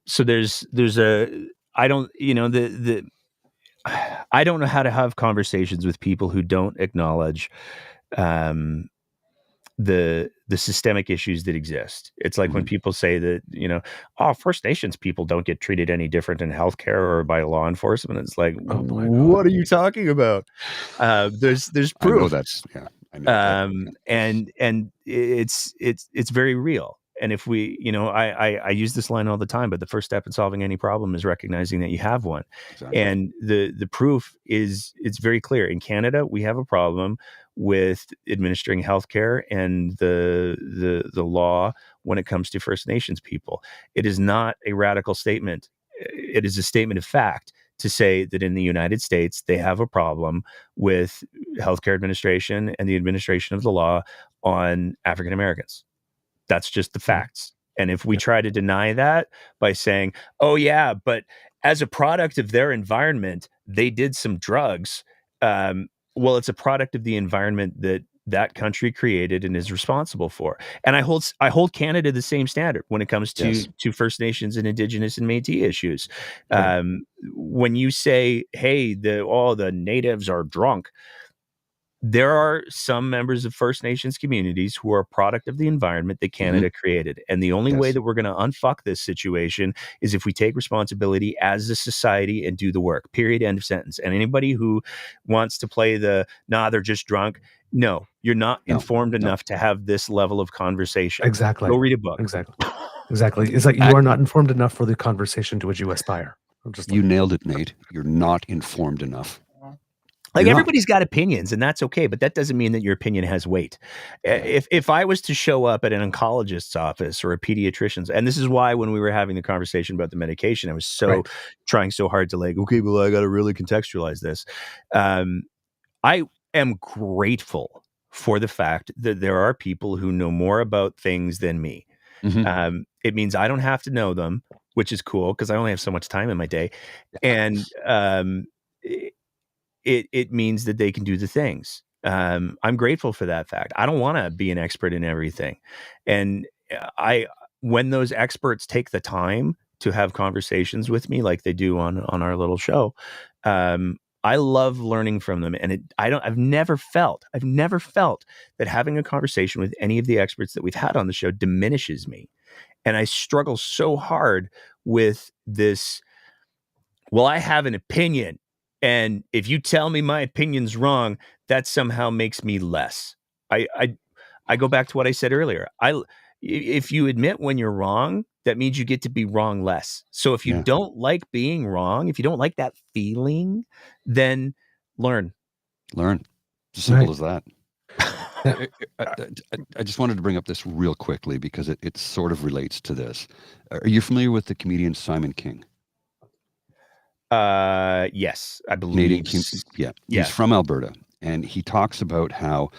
So there's I don't know how to have conversations with people who don't acknowledge the systemic issues that exist. It's like when people say that, First Nations people don't get treated any different in healthcare or by law enforcement. It's like, what are you talking about? There's proof. I know I know that. And it's very real. And if we, I use this line all the time, but the first step in solving any problem is recognizing that you have one. Exactly. And the proof is, it's very clear. In Canada, we have a problem with administering healthcare and the law when it comes to First Nations people. It is not a radical statement. It is a statement of fact to say that in the United States, they have a problem with healthcare administration and the administration of the law on African Americans. That's just the facts. And if we try to deny that by saying, oh, yeah, but as a product of their environment, they did some drugs. Well, it's a product of the environment that country created and is responsible for. And I hold Canada the same standard when it comes to First Nations and Indigenous and Métis issues. Right. When you say, hey, the natives are drunk, there are some members of First Nations communities who are a product of the environment that Canada created. And the only way that we're going to unfuck this situation is if we take responsibility as a society and do the work, period, end of sentence. And anybody who wants to play they're just drunk. No, you're not informed enough to have this level of conversation. Exactly. Go read a book. Exactly. It's like you are not informed enough for the conversation to which you aspire. You nailed it, Nate. You're not informed enough. Like, everybody's got opinions, and that's okay, but that doesn't mean that your opinion has weight. If I was to show up at an oncologist's office or a pediatrician's, and this is why when we were having the conversation about the medication, I was trying so hard to okay, well, I got to really contextualize this. I am grateful for the fact that there are people who know more about things than me. It means I don't have to know them, which is cool because I only have so much time in my day. And it means that they can do the things. I'm grateful for that fact. I don't want to be an expert in everything. And when those experts take the time to have conversations with me, like they do on our little show, I love learning from them. And I've never felt that having a conversation with any of the experts that we've had on the show diminishes me. And I struggle so hard with this. Well, I have an opinion. And if you tell me my opinion's wrong, that somehow makes me less. I go back to what I said earlier. If you admit when you're wrong, that means you get to be wrong less. So if you don't like being wrong, if you don't like that feeling, then learn. It's as simple as that. I just wanted to bring up this real quickly because it sort of relates to this. Are you familiar with the comedian Simon King? Yes, I believe. He's from Alberta, and he talks about how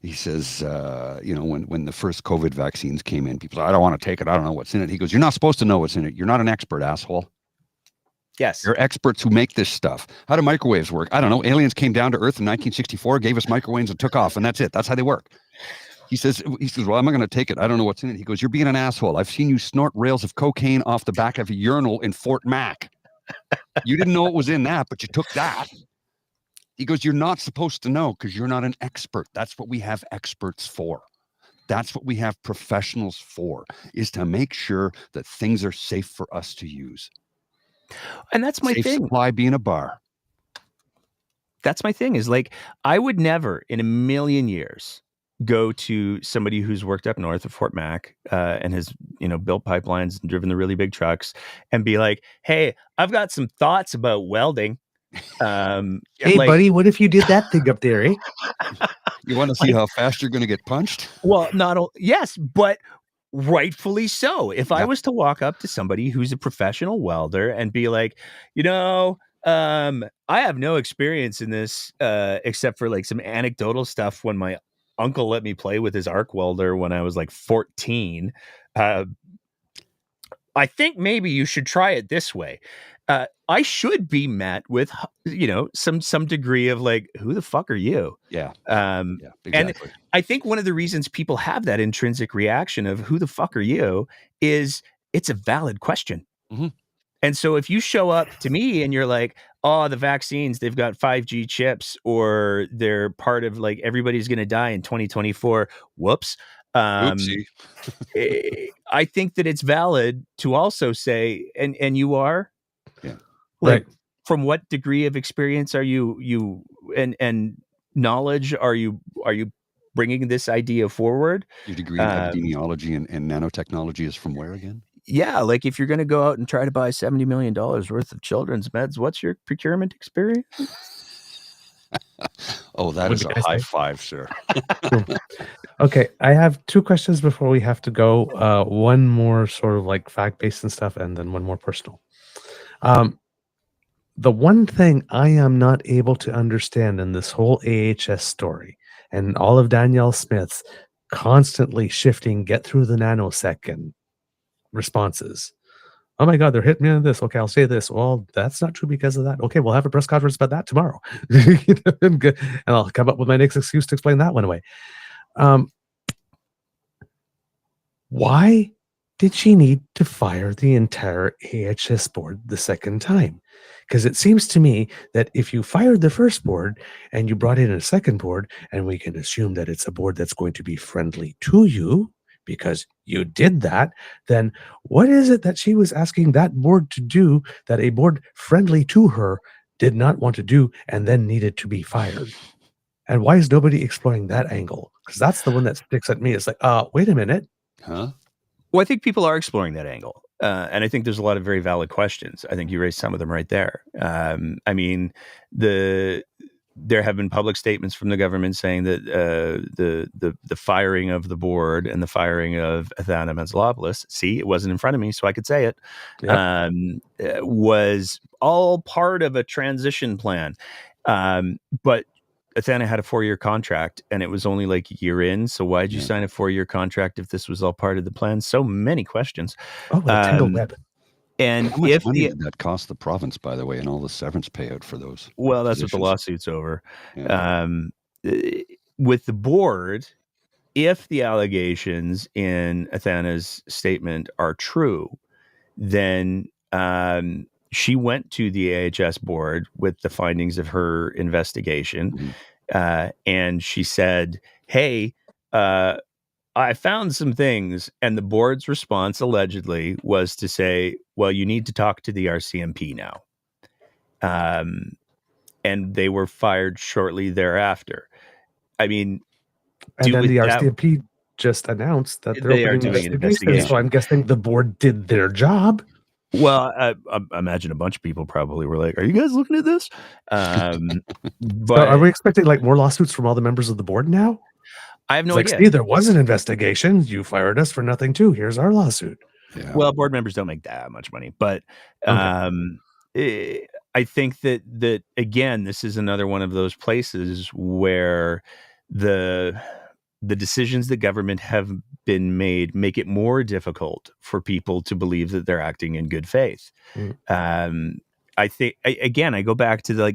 he says, when the first COVID vaccines came in, people say, I don't want to take it. I don't know what's in it. He goes, you're not supposed to know what's in it. You're not an expert, asshole. Yes. You're experts who make this stuff. How do microwaves work? I don't know. Aliens came down to Earth in 1964, gave us microwaves and took off, and that's it. That's how they work. He says, well, I'm not going to take it. I don't know what's in it. He goes, you're being an asshole. I've seen you snort rails of cocaine off the back of a urinal in Fort Mac. You didn't know what was in that, but you took that. He goes, you're not supposed to know because you're not an expert. That's what we have experts for. That's what we have professionals for, is to make sure that things are safe for us to use. And that's my safe thing. Supply being a bar. That's my thing, is like, I would never in a million years go to somebody who's worked up north of Fort Mac and has, built pipelines and driven the really big trucks and be like, hey, I've got some thoughts about welding. Hey, buddy, what if you did that thing up there, eh? You want to see how fast you're going to get punched? Well, yes, but rightfully so. If I was to walk up to somebody who's a professional welder and be like, I have no experience in this except for like some anecdotal stuff when my uncle let me play with his arc welder when I was like 14. I think maybe you should try it this way. I should be met with, some degree of like, who the fuck are you? Yeah. Exactly. And I think one of the reasons people have that intrinsic reaction of who the fuck are you is it's a valid question. Mm-hmm. And so if you show up to me and you're like, oh, the vaccines, they've got 5G chips, or they're part of like, everybody's going to die in 2024. Whoops. Oopsie. I think that it's valid to also say, and you are, right. From what degree of experience are you and knowledge are you bringing this idea forward. Your degree in epidemiology and nanotechnology is from where again? Yeah, like if you're going to go out and try to buy $70 million worth of children's meds, what's your procurement experience? Oh, that is a high five, sir. Okay, I have two questions before we have to go. One more sort of like fact-based and stuff, and then one more personal. The one thing I am not able to understand in this whole AHS story and all of Danielle Smith's constantly shifting, get through the nanosecond responses. Oh my God, they're hitting me on this. Okay, I'll say this. Well, that's not true because of that. Okay, we'll have a press conference about that tomorrow. And I'll come up with my next excuse to explain that one away. Why did she need to fire the entire AHS board the second time? Because it seems to me that if you fired the first board and you brought in a second board, and we can assume that it's a board that's going to be friendly to you because you did that, then what is it that she was asking that board to do that a board friendly to her did not want to do and then needed to be fired? And why is nobody exploring that angle? Because that's the one that sticks at me. It's like, wait a minute. Huh? Well, I think people are exploring that angle. And I think there's a lot of very valid questions. I think you raised some of them right there. I mean, there have been public statements from the government saying that the firing of the board and the firing of Athana Mantzalopoulos, see, it wasn't in front of me, so I could say it, yep. Was all part of a transition plan. But Athana had a 4-year contract, and it was only like a year in. So why did you sign a 4-year contract if this was all part of the plan? So many questions. Oh, a tangled web. And how much money did that cost the province, by the way, and all the severance payout for those? Well, that's positions? what the lawsuit's over. Yeah. With the board, if the allegations in Athana's statement are true, then she went to the AHS board with the findings of her investigation, and she said, hey, I found some things. And the board's response allegedly was to say, well, you need to talk to the RCMP now. And they were fired shortly thereafter. I mean, and then the RCMP just announced that they are doing an investigation. So I'm guessing the board did their job. Well, I imagine a bunch of people probably were like, are you guys looking at this? But so are we expecting like more lawsuits from all the members of the board now? I have no idea. See, there was an investigation. You fired us for nothing too. Here's our lawsuit. Yeah. Well, board members don't make that much money, but I think that again, this is another one of those places where the decisions that government have been made make it more difficult for people to believe that they're acting in good faith. I think I go back to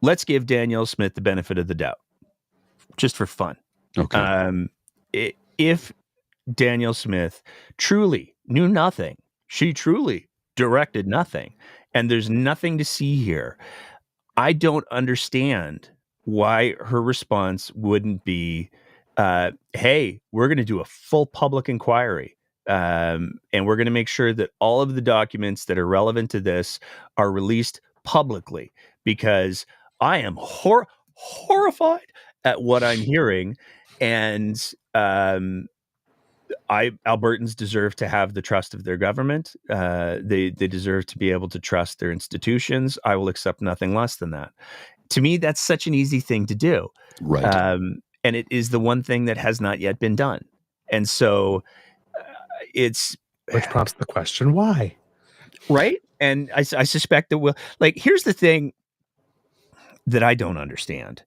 let's give Danielle Smith the benefit of the doubt, just for fun. Okay. If Danielle Smith truly knew nothing, she truly directed nothing, and there's nothing to see here, I don't understand why her response wouldn't be, hey, we're going to do a full public inquiry, and we're going to make sure that all of the documents that are relevant to this are released publicly, because I am horrified at what I'm hearing, and Albertans deserve to have the trust of their government. They deserve to be able to trust their institutions. I will accept nothing less than that. To me, that's such an easy thing to do. Right. And it is the one thing that has not yet been done. And so which prompts the question, why? Right. And I suspect that here's the thing that I don't understand.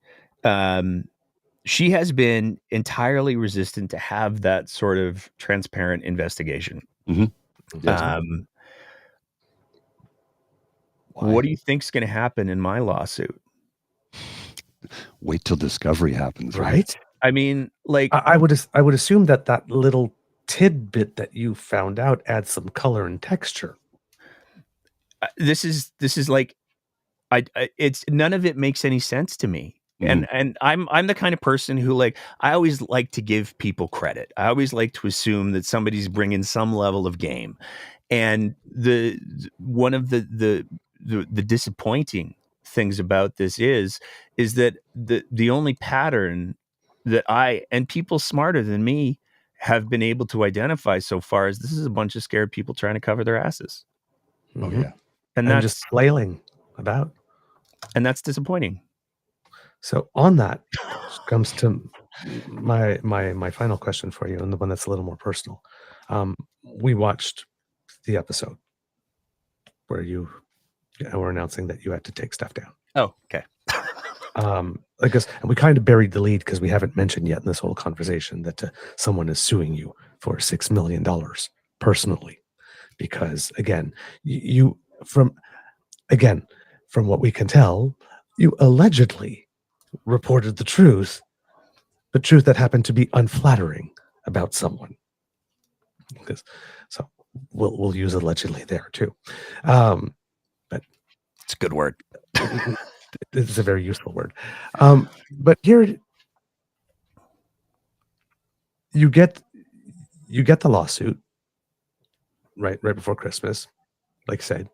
She has been entirely resistant to have that sort of transparent investigation. Yes. What do you think's going to happen in my lawsuit? Wait till discovery happens, right? I mean, I would assume that little tidbit that you found out adds some color and texture. This is like, it's none of it makes any sense to me. And I'm the kind of person who I always like to give people credit. I always like to assume that somebody's bringing some level of game. And one of the disappointing things about this is that the only pattern that I and people smarter than me have been able to identify so far is this is a bunch of scared people trying to cover their asses. Oh yeah. And And that's just flailing about. and that's disappointing. So on that comes to my final question for you, and the one that's a little more personal. We watched the episode where you were announcing that you had to take stuff down. Oh, okay. I guess, and we kind of buried the lead because we haven't mentioned yet in this whole conversation that someone is suing you for $6 million personally, because again, from what we can tell, you allegedly reported the truth that happened to be unflattering about someone. So we'll use allegedly there too. But It's a good word. it's a very useful word. But here you get the lawsuit right before Christmas. Like I said,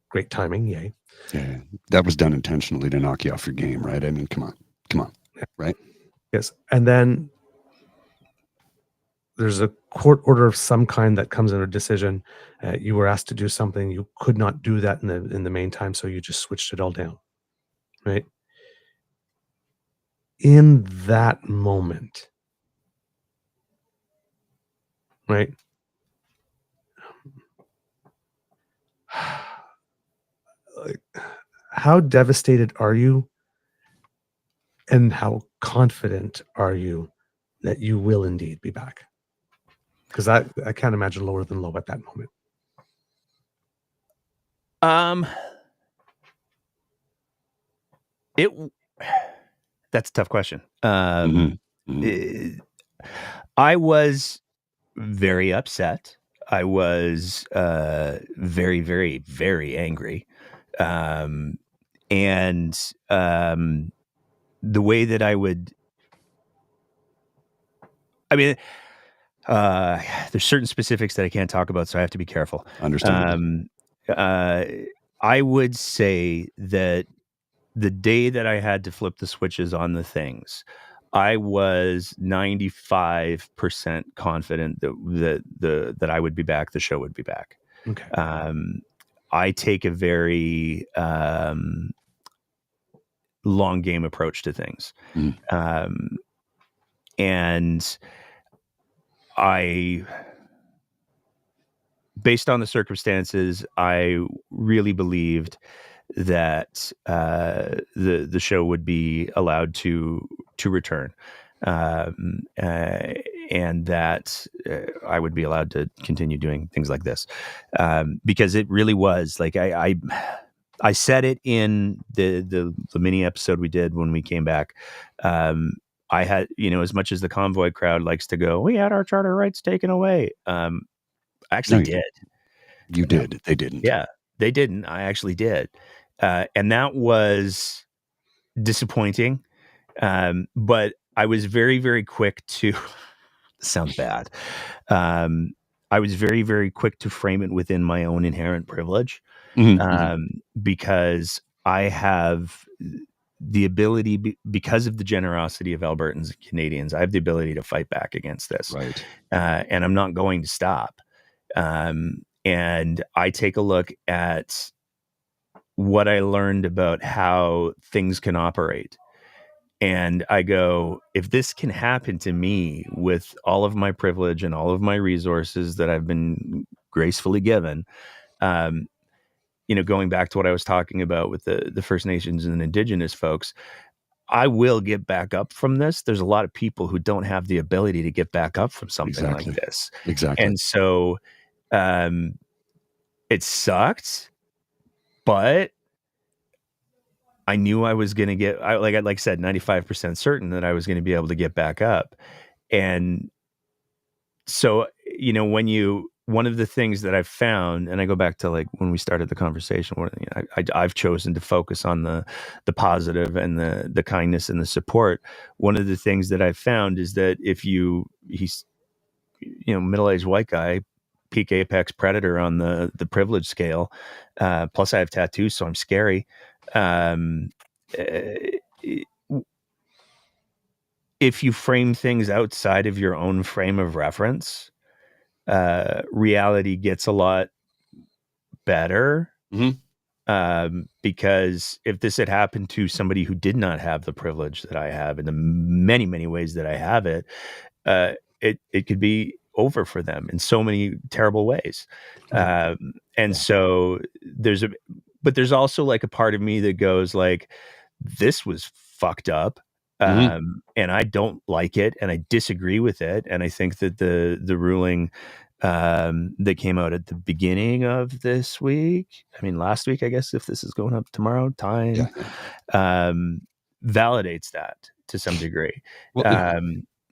great timing, yay. Yeah, that was done intentionally to knock you off your game, right? I mean, come on, right? Yes, and then there's a court order of some kind that comes in a decision. You were asked to do something, you could not do that in the meantime, so you just switched it all down, right? In that moment, right? Like, how devastated are you, and how confident are you that you will indeed be back? Because I can't imagine lower than low at that moment. That's a tough question. Mhm. I was very upset. I was very, very, very angry. And the way that I would, I mean, there's certain specifics that I can't talk about, so I have to be careful. Understandable. I would say that the day that I had to flip the switches on the things, I was 95% confident that I would be back. The show would be back. Okay. I take a very long game approach to things. And based on the circumstances, I really believed that the show would be allowed to return, and that I would be allowed to continue doing things like this, because it really was like I said it in the mini episode we did when we came back. I had, as much as the convoy crowd likes to go, we had our charter rights taken away. I actually did. You did. They didn't. Yeah, they didn't. I actually did. And that was disappointing. But I was very, very quick to sounds bad. I was very, very quick to frame it within my own inherent privilege, because I have the ability, because of the generosity of Albertans and Canadians, I have the ability to fight back against this. Right. And I'm not going to stop. And I take a look at what I learned about how things can operate. And I go, if this can happen to me with all of my privilege and all of my resources that I've been gracefully given, going back to what I was talking about with the First Nations and Indigenous folks, I will get back up from this. There's a lot of people who don't have the ability to get back up from something like this. Exactly. And so it sucked, but I knew I was going to get, like I said, 95% certain that I was going to be able to get back up. And so, one of the things that I've found, and I go back to like when we started the conversation, I've chosen to focus on the positive and the kindness and the support. One of the things that I've found is that if he's middle-aged white guy, peak apex predator on the privilege scale, plus I have tattoos, so I'm scary. if you frame things outside of your own frame of reference, reality gets a lot better. Because if this had happened to somebody who did not have the privilege that I have in the many, many ways that I have it, it could be over for them in so many terrible ways. So there's also like a part of me that goes like, this was fucked up. And I don't like it and I disagree with it. And I think that the ruling that came out at the beginning of this week, I mean, last week, I guess, if this is going up tomorrow, validates that to some degree. Well,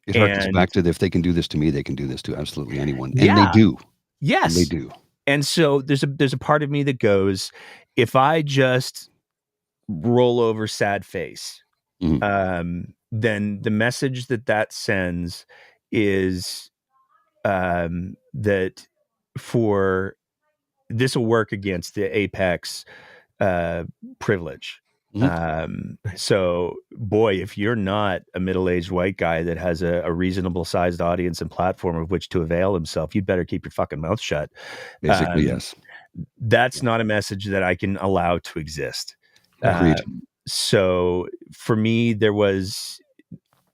it harkens back to if they can do this to me, they can do this to absolutely anyone. And Yeah. they do. Yes. And they do. And so there's a part of me that goes, if I just roll over sad face, then the message that sends is that for this will work against the apex privilege. So boy, if you're not a middle-aged white guy that has a reasonable sized audience and platform of which to avail himself, you'd better keep your fucking mouth shut. Basically, yes. That's not a message that I can allow to exist. Agreed. So for me, there was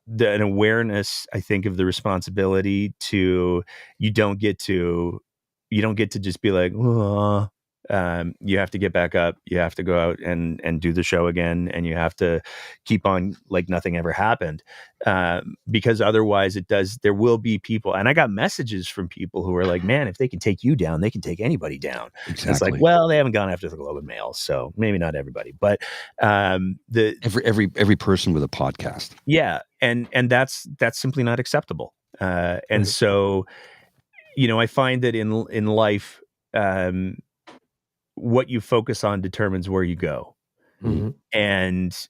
an awareness, I think, of the responsibility to, you don't get to just be like, oh, you have to get back up. You have to go out and do the show again. And you have to keep on like nothing ever happened. Because otherwise there will be people. And I got messages from people who are like, man, if they can take you down, they can take anybody down. Exactly. It's like, well, they haven't gone after the Globe and Mail. So maybe not everybody, but every person with a podcast. Yeah. And that's simply not acceptable. So, I find that in life, what you focus on determines where you go. And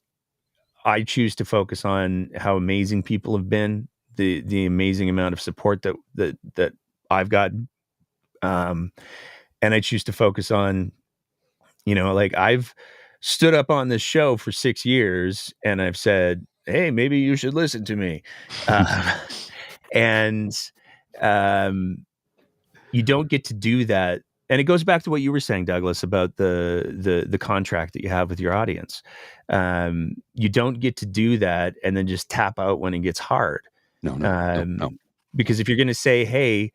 I choose to focus on how amazing people have been, the amazing amount of support that I've gotten. And I choose to focus on, like I've stood up on this show for 6 years and I've said, hey, maybe you should listen to me. You don't get to do that. And it goes back to what you were saying, Douglas, about the contract that you have with your audience. You don't get to do that and then just tap out when it gets hard. No. Because if you're going to say, hey,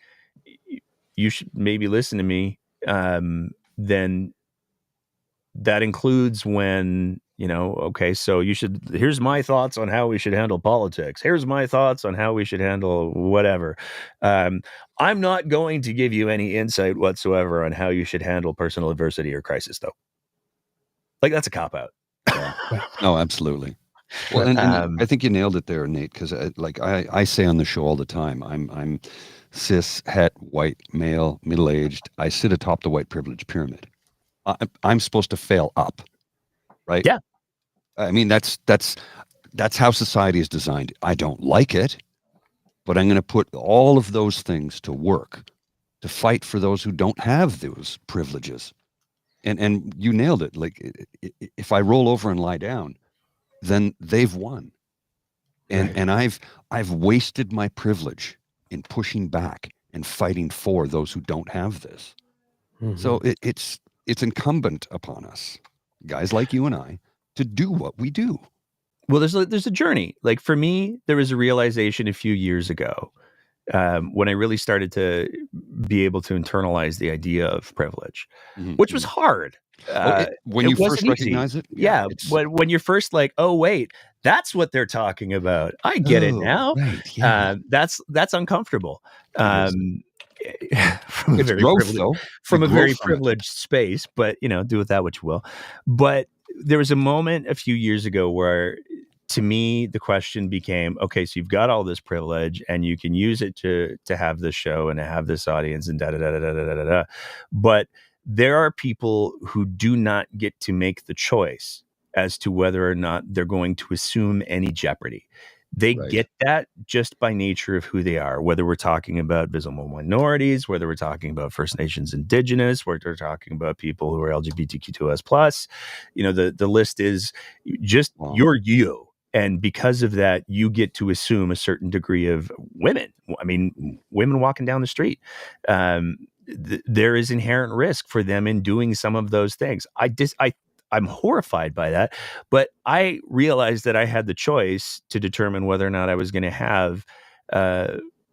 you should maybe listen to me, then that includes when, okay, so here's my thoughts on how we should handle politics. Here's my thoughts on how we should handle whatever. I'm not going to give you any insight whatsoever on how you should handle personal adversity or crisis, though. Like, that's a cop-out. No, absolutely. Well, and I think you nailed it there, Nate, because I say on the show all the time, I'm cis, het, white, male, middle-aged. I sit atop the white privilege pyramid. I'm supposed to fail up, right? Yeah. I mean, that's how society is designed. I don't like it, but I'm going to put all of those things to work to fight for those who don't have those privileges. And you nailed it. Like, if I roll over and lie down, then they've won. And I've wasted my privilege in pushing back and fighting for those who don't have this. So it's incumbent upon us, guys like you and I, to do what we do. Well, there's a journey. Like, for me, there was a realization a few years ago when I really started to be able to internalize the idea of privilege, which was hard. When you first recognize it? Yeah. When you're first like, oh, wait, that's what they're talking about. I get it now. Right, yeah. That's uncomfortable. From a very privileged space, but do with that what you will. But there was a moment a few years ago where, to me, the question became, okay, so you've got all this privilege and you can use it to have this show and to have this audience and but there are people who do not get to make the choice as to whether or not they're going to assume any jeopardy. They Right. get that just by nature of who they are, whether we're talking about visible minorities, whether we're talking about First Nations, Indigenous, whether we're talking about people who are LGBTQ2S+. The list is just you're you. And because of that, you get to assume a certain degree of women. I mean, women walking down the street. There is inherent risk for them in doing some of those things. I'm horrified by that, but I realized that I had the choice to determine whether or not I was going to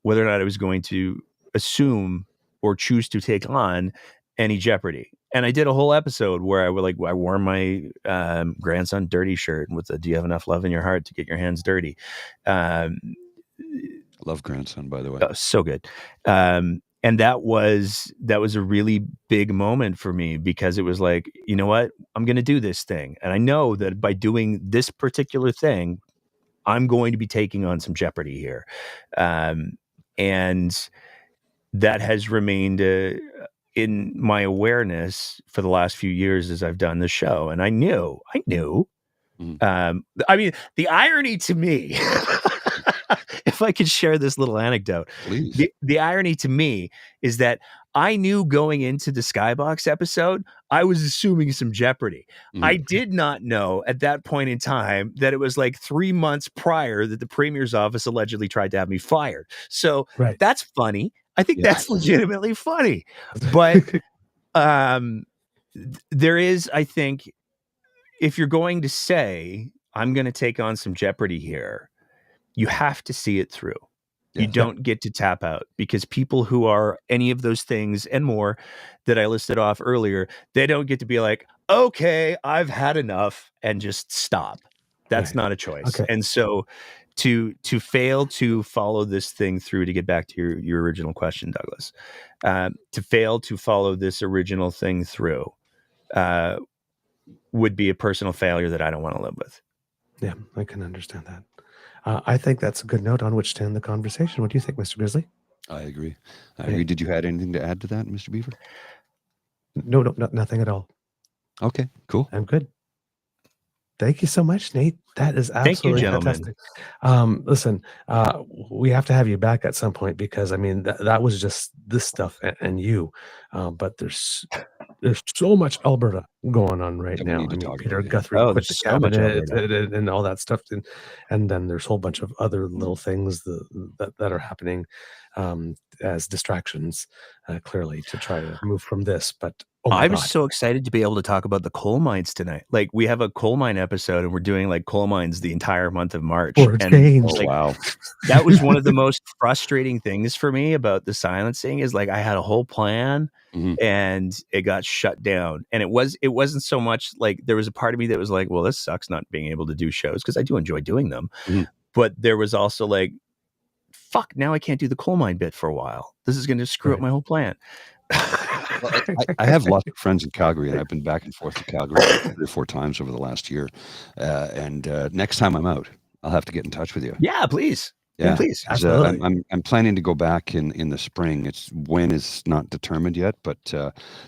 whether or not I was going to assume or choose to take on any jeopardy. And I did a whole episode where I wore my grandson dirty shirt with the "Do you have enough love in your heart to get your hands dirty?" Love grandson, by the way. Oh, so good. And that was a really big moment for me, because it was like, you know what, I'm going to do this thing. And I know that by doing this particular thing, I'm going to be taking on some jeopardy here. And that has remained in my awareness for the last few years as I've done the show. And I knew. Mhm. I mean, the irony to me, if I could share this little anecdote, Please. the irony to me is that I knew going into the Skybox episode, I was assuming some jeopardy. Mhm. I did not know at that point in time that it was like 3 months prior that the Premier's office allegedly tried to have me fired. So Right. that's funny. I think Yeah. that's legitimately funny. But there is, I think, if you're going to say, I'm going to take on some jeopardy here, you have to see it through. You Yes. don't get to tap out, because people who are any of those things and more that I listed off earlier, they don't get to be like, okay, I've had enough, and just stop. That's Right. not a choice. Okay. And so to fail to follow this thing through, to get back to your original question, Douglas, to fail to follow this original thing through would be a personal failure that I don't want to live with. Yeah, I can understand that. I think that's a good note on which to end the conversation. What do you think, Mr. Grizzly? I agree. Yeah. Did you add anything to add to that, Mr. Beaver? No, nothing at all. Okay, cool. I'm good. Thank you so much, Nate. That is Thank you, absolutely gentlemen. fantastic. Listen, we have to have you back at some point, because I mean that was just this stuff and you. But there's so much Alberta going on right Yeah, we now. need to I mean, talk Peter about it. Guthrie Oh, quit the there's so much cabinet Alberta. and all that stuff, and then there's a whole bunch of other little things that are happening as distractions, clearly, to try to move from this. But oh my I was God. so excited to be able to talk about the coal mines tonight. Like, we have a coal mine episode, and we're doing like coal mines the entire month of March. For a And change. Oh, like, wow. that was one of the most frustrating things for me about the silencing, is like, I had a whole plan Mhm. and it got shut down. And it wasn't so much like, there was a part of me that was like, well, this sucks not being able to do shows, because I do enjoy doing them. Mhm. But there was also like, fuck, now I can't do the coal mine bit for a while. This is going to screw up Right. my whole plan. Well, I have lots of friends in Calgary, and I've been back and forth to Calgary 3 or 4 times over the last year. And next time I'm out, I'll have to get in touch with you. Yeah, please. Yeah, please. 'cause, Absolutely. I'm planning to go back in the spring. It's when is not determined yet, but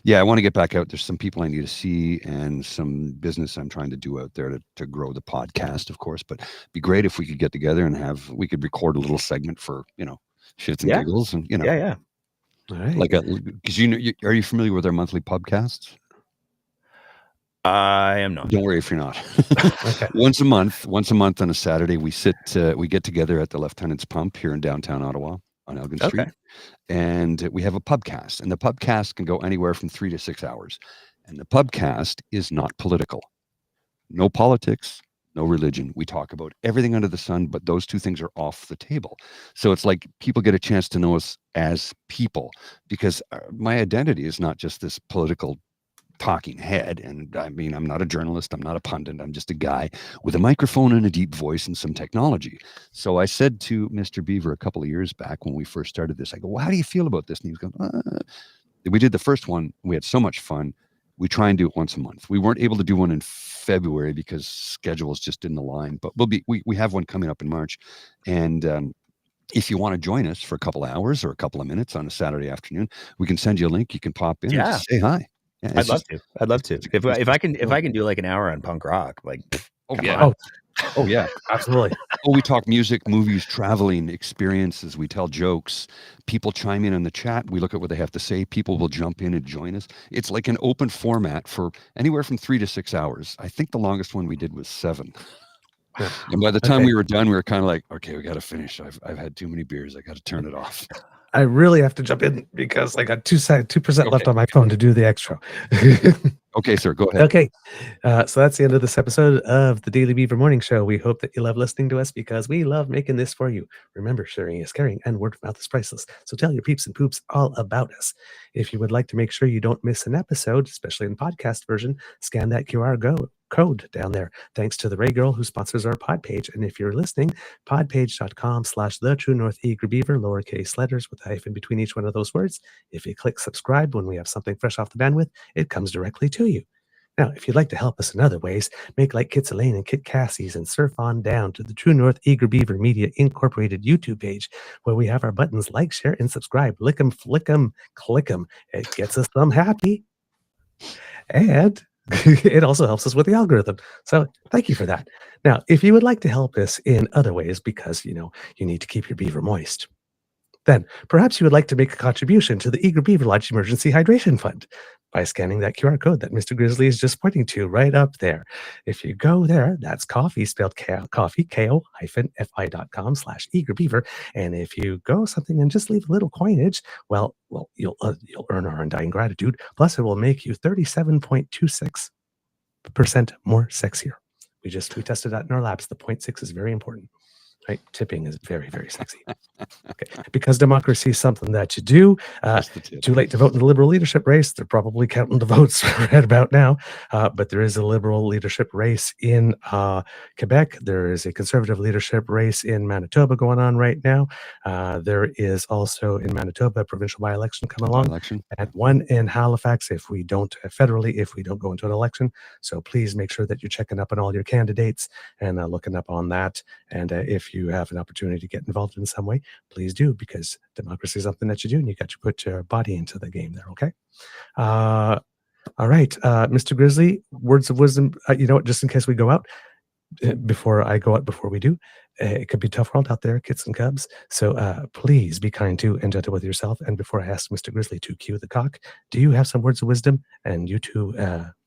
yeah, I want to get back out. There's some people I need to see, and some business I'm trying to do out there to grow the podcast, of course. But it'd be great if we could get together and we could record a little segment for shits and Yeah. giggles, and Yeah. All right. like because are you familiar with our monthly podcasts? I am not. Don't worry if you're not. Okay. Once a month on a Saturday, we get together at the Lieutenant's Pump here in downtown Ottawa on Elgin Street. Okay. And we have a pubcast, and the pubcast can go anywhere from 3 to 6 hours. And the pubcast is not political. No politics, no religion. We talk about everything under the sun, but those two things are off the table. So it's like people get a chance to know us as people, because my identity is not just this political talking head. And I mean, I'm not a journalist, I'm not a pundit, I'm just a guy with a microphone and a deep voice and some technology. So I said to Mr. Beaver a couple of years back when we first started this, I go, well, how do you feel about this? And he was going, we did the first one, we had so much fun. We try and do it once a month. We weren't able to do one in February because schedules just didn't align, but we have one coming up in March. And if you want to join us for a couple of hours or a couple of minutes on a Saturday afternoon, we can send you a link. You can pop in and Yeah. just say hi. Yeah, I'd love to. I'd love to. If I can do like an hour on punk rock, like Oh come yeah. on. Oh yeah. Absolutely. Oh, we talk music, movies, traveling, experiences. We tell jokes. People chime in the chat. We look at what they have to say. People will jump in and join us. It's like an open format for anywhere from 3 to 6 hours. I think the longest one we did was 7. Yeah. And by the time Okay. we were done, we were kind of like, okay, we got to finish. I've had too many beers. I got to turn it off. I really have to jump in because I got 2% left on my phone to do the extra. Okay, sir, go ahead. Okay. So that's the end of this episode of the Daily Beaver Morning Show. We hope that you love listening to us because we love making this for you. Remember, sharing is caring and word of mouth is priceless. So tell your peeps and poops all about us. If you would like to make sure you don't miss an episode, especially in podcast version, scan that code down there. Thanks to the Ray Girl who sponsors our pod page. And if you're listening, podpage.com/the truenortheagerbeaver, lowercase letters with a hyphen between each one of those words. If you click subscribe when we have something fresh off the bandwidth, it comes directly to you. Now, if you'd like to help us in other ways, make like Kit Elaine and Kit Cassie's and surf on down to the True North Eager Beaver Media Incorporated YouTube page, where we have our buttons like, share, and subscribe. Lick 'em, flick 'em, click 'em. It gets us some happy. And it also helps us with the algorithm. So thank you for that. Now, if you would like to help us in other ways, because, you need to keep your beaver moist, then perhaps you would like to make a contribution to the Eager Beaver Lodge Emergency Hydration Fund by scanning that QR code that Mr. Grizzly is just pointing to right up there. If you go there, that's coffee, spelled coffee, ko-fi.com/eagerbeaver. And if you go something and just leave a little coinage, well, you'll earn our undying gratitude. Plus, it will make you 37.26% more sexier. We tested that in our labs. The 0.6 is very important. Right? Tipping is very, very sexy. Okay. Because democracy is something that you do. Too late to vote in the Liberal leadership race. They're probably counting the votes right about now. But there is a Liberal leadership race in Quebec. There is a Conservative leadership race in Manitoba going on right now. There is also in Manitoba a provincial by-election coming along. And one in Halifax if we don't go into an election. So please make sure that you're checking up on all your candidates and looking up on that. And if you have an opportunity to get involved in some way, please do, because democracy is something that you do and you got to put your body into the game there. Okay. All right. Mr. Grizzly, words of wisdom. You know what, just in case we go out, before we do, it could be a tough world out there, kits and cubs. So please be kind to and gentle with yourself. And before I ask Mr. Grizzly to cue the cock, do you have some words of wisdom? And you too,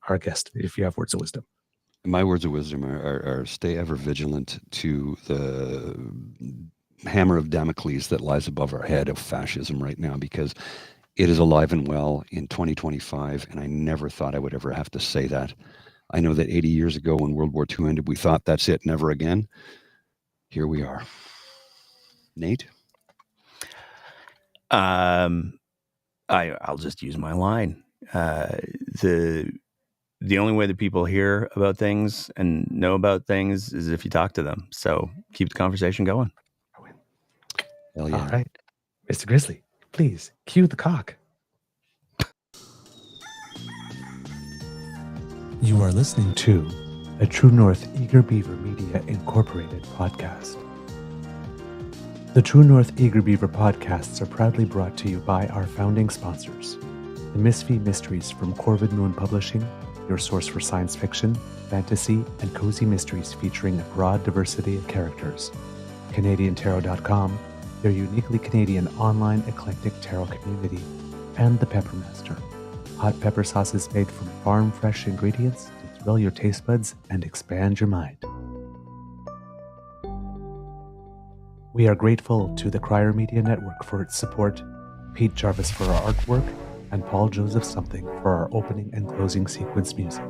our guest, if you have words of wisdom. My words of wisdom are stay ever vigilant to the hammer of Damocles that lies above our head of fascism right now, because it is alive and well in 2025, and I never thought I would ever have to say that. I know that 80 years ago when World War II ended, we thought that's it, never again. Here we are. Nate? I'll just use my line. The only way that people hear about things and know about things is if you talk to them. So keep the conversation going. Hell yeah. All right. Mr. Grizzly, please cue the cock. You are listening to a True North Eager Beaver Media Incorporated podcast. The True North Eager Beaver podcasts are proudly brought to you by our founding sponsors, the Misfit Mysteries from Corvid Moon Publishing, your source for science fiction, fantasy, and cozy mysteries featuring a broad diversity of characters. CanadianTarot.com, their uniquely Canadian online eclectic tarot community, and The Peppermaster, hot pepper sauces made from farm-fresh ingredients to thrill your taste buds and expand your mind. We are grateful to the Crier Media Network for its support, Pete Jarvis for our artwork, and Paul Joseph Something for our opening and closing sequence music.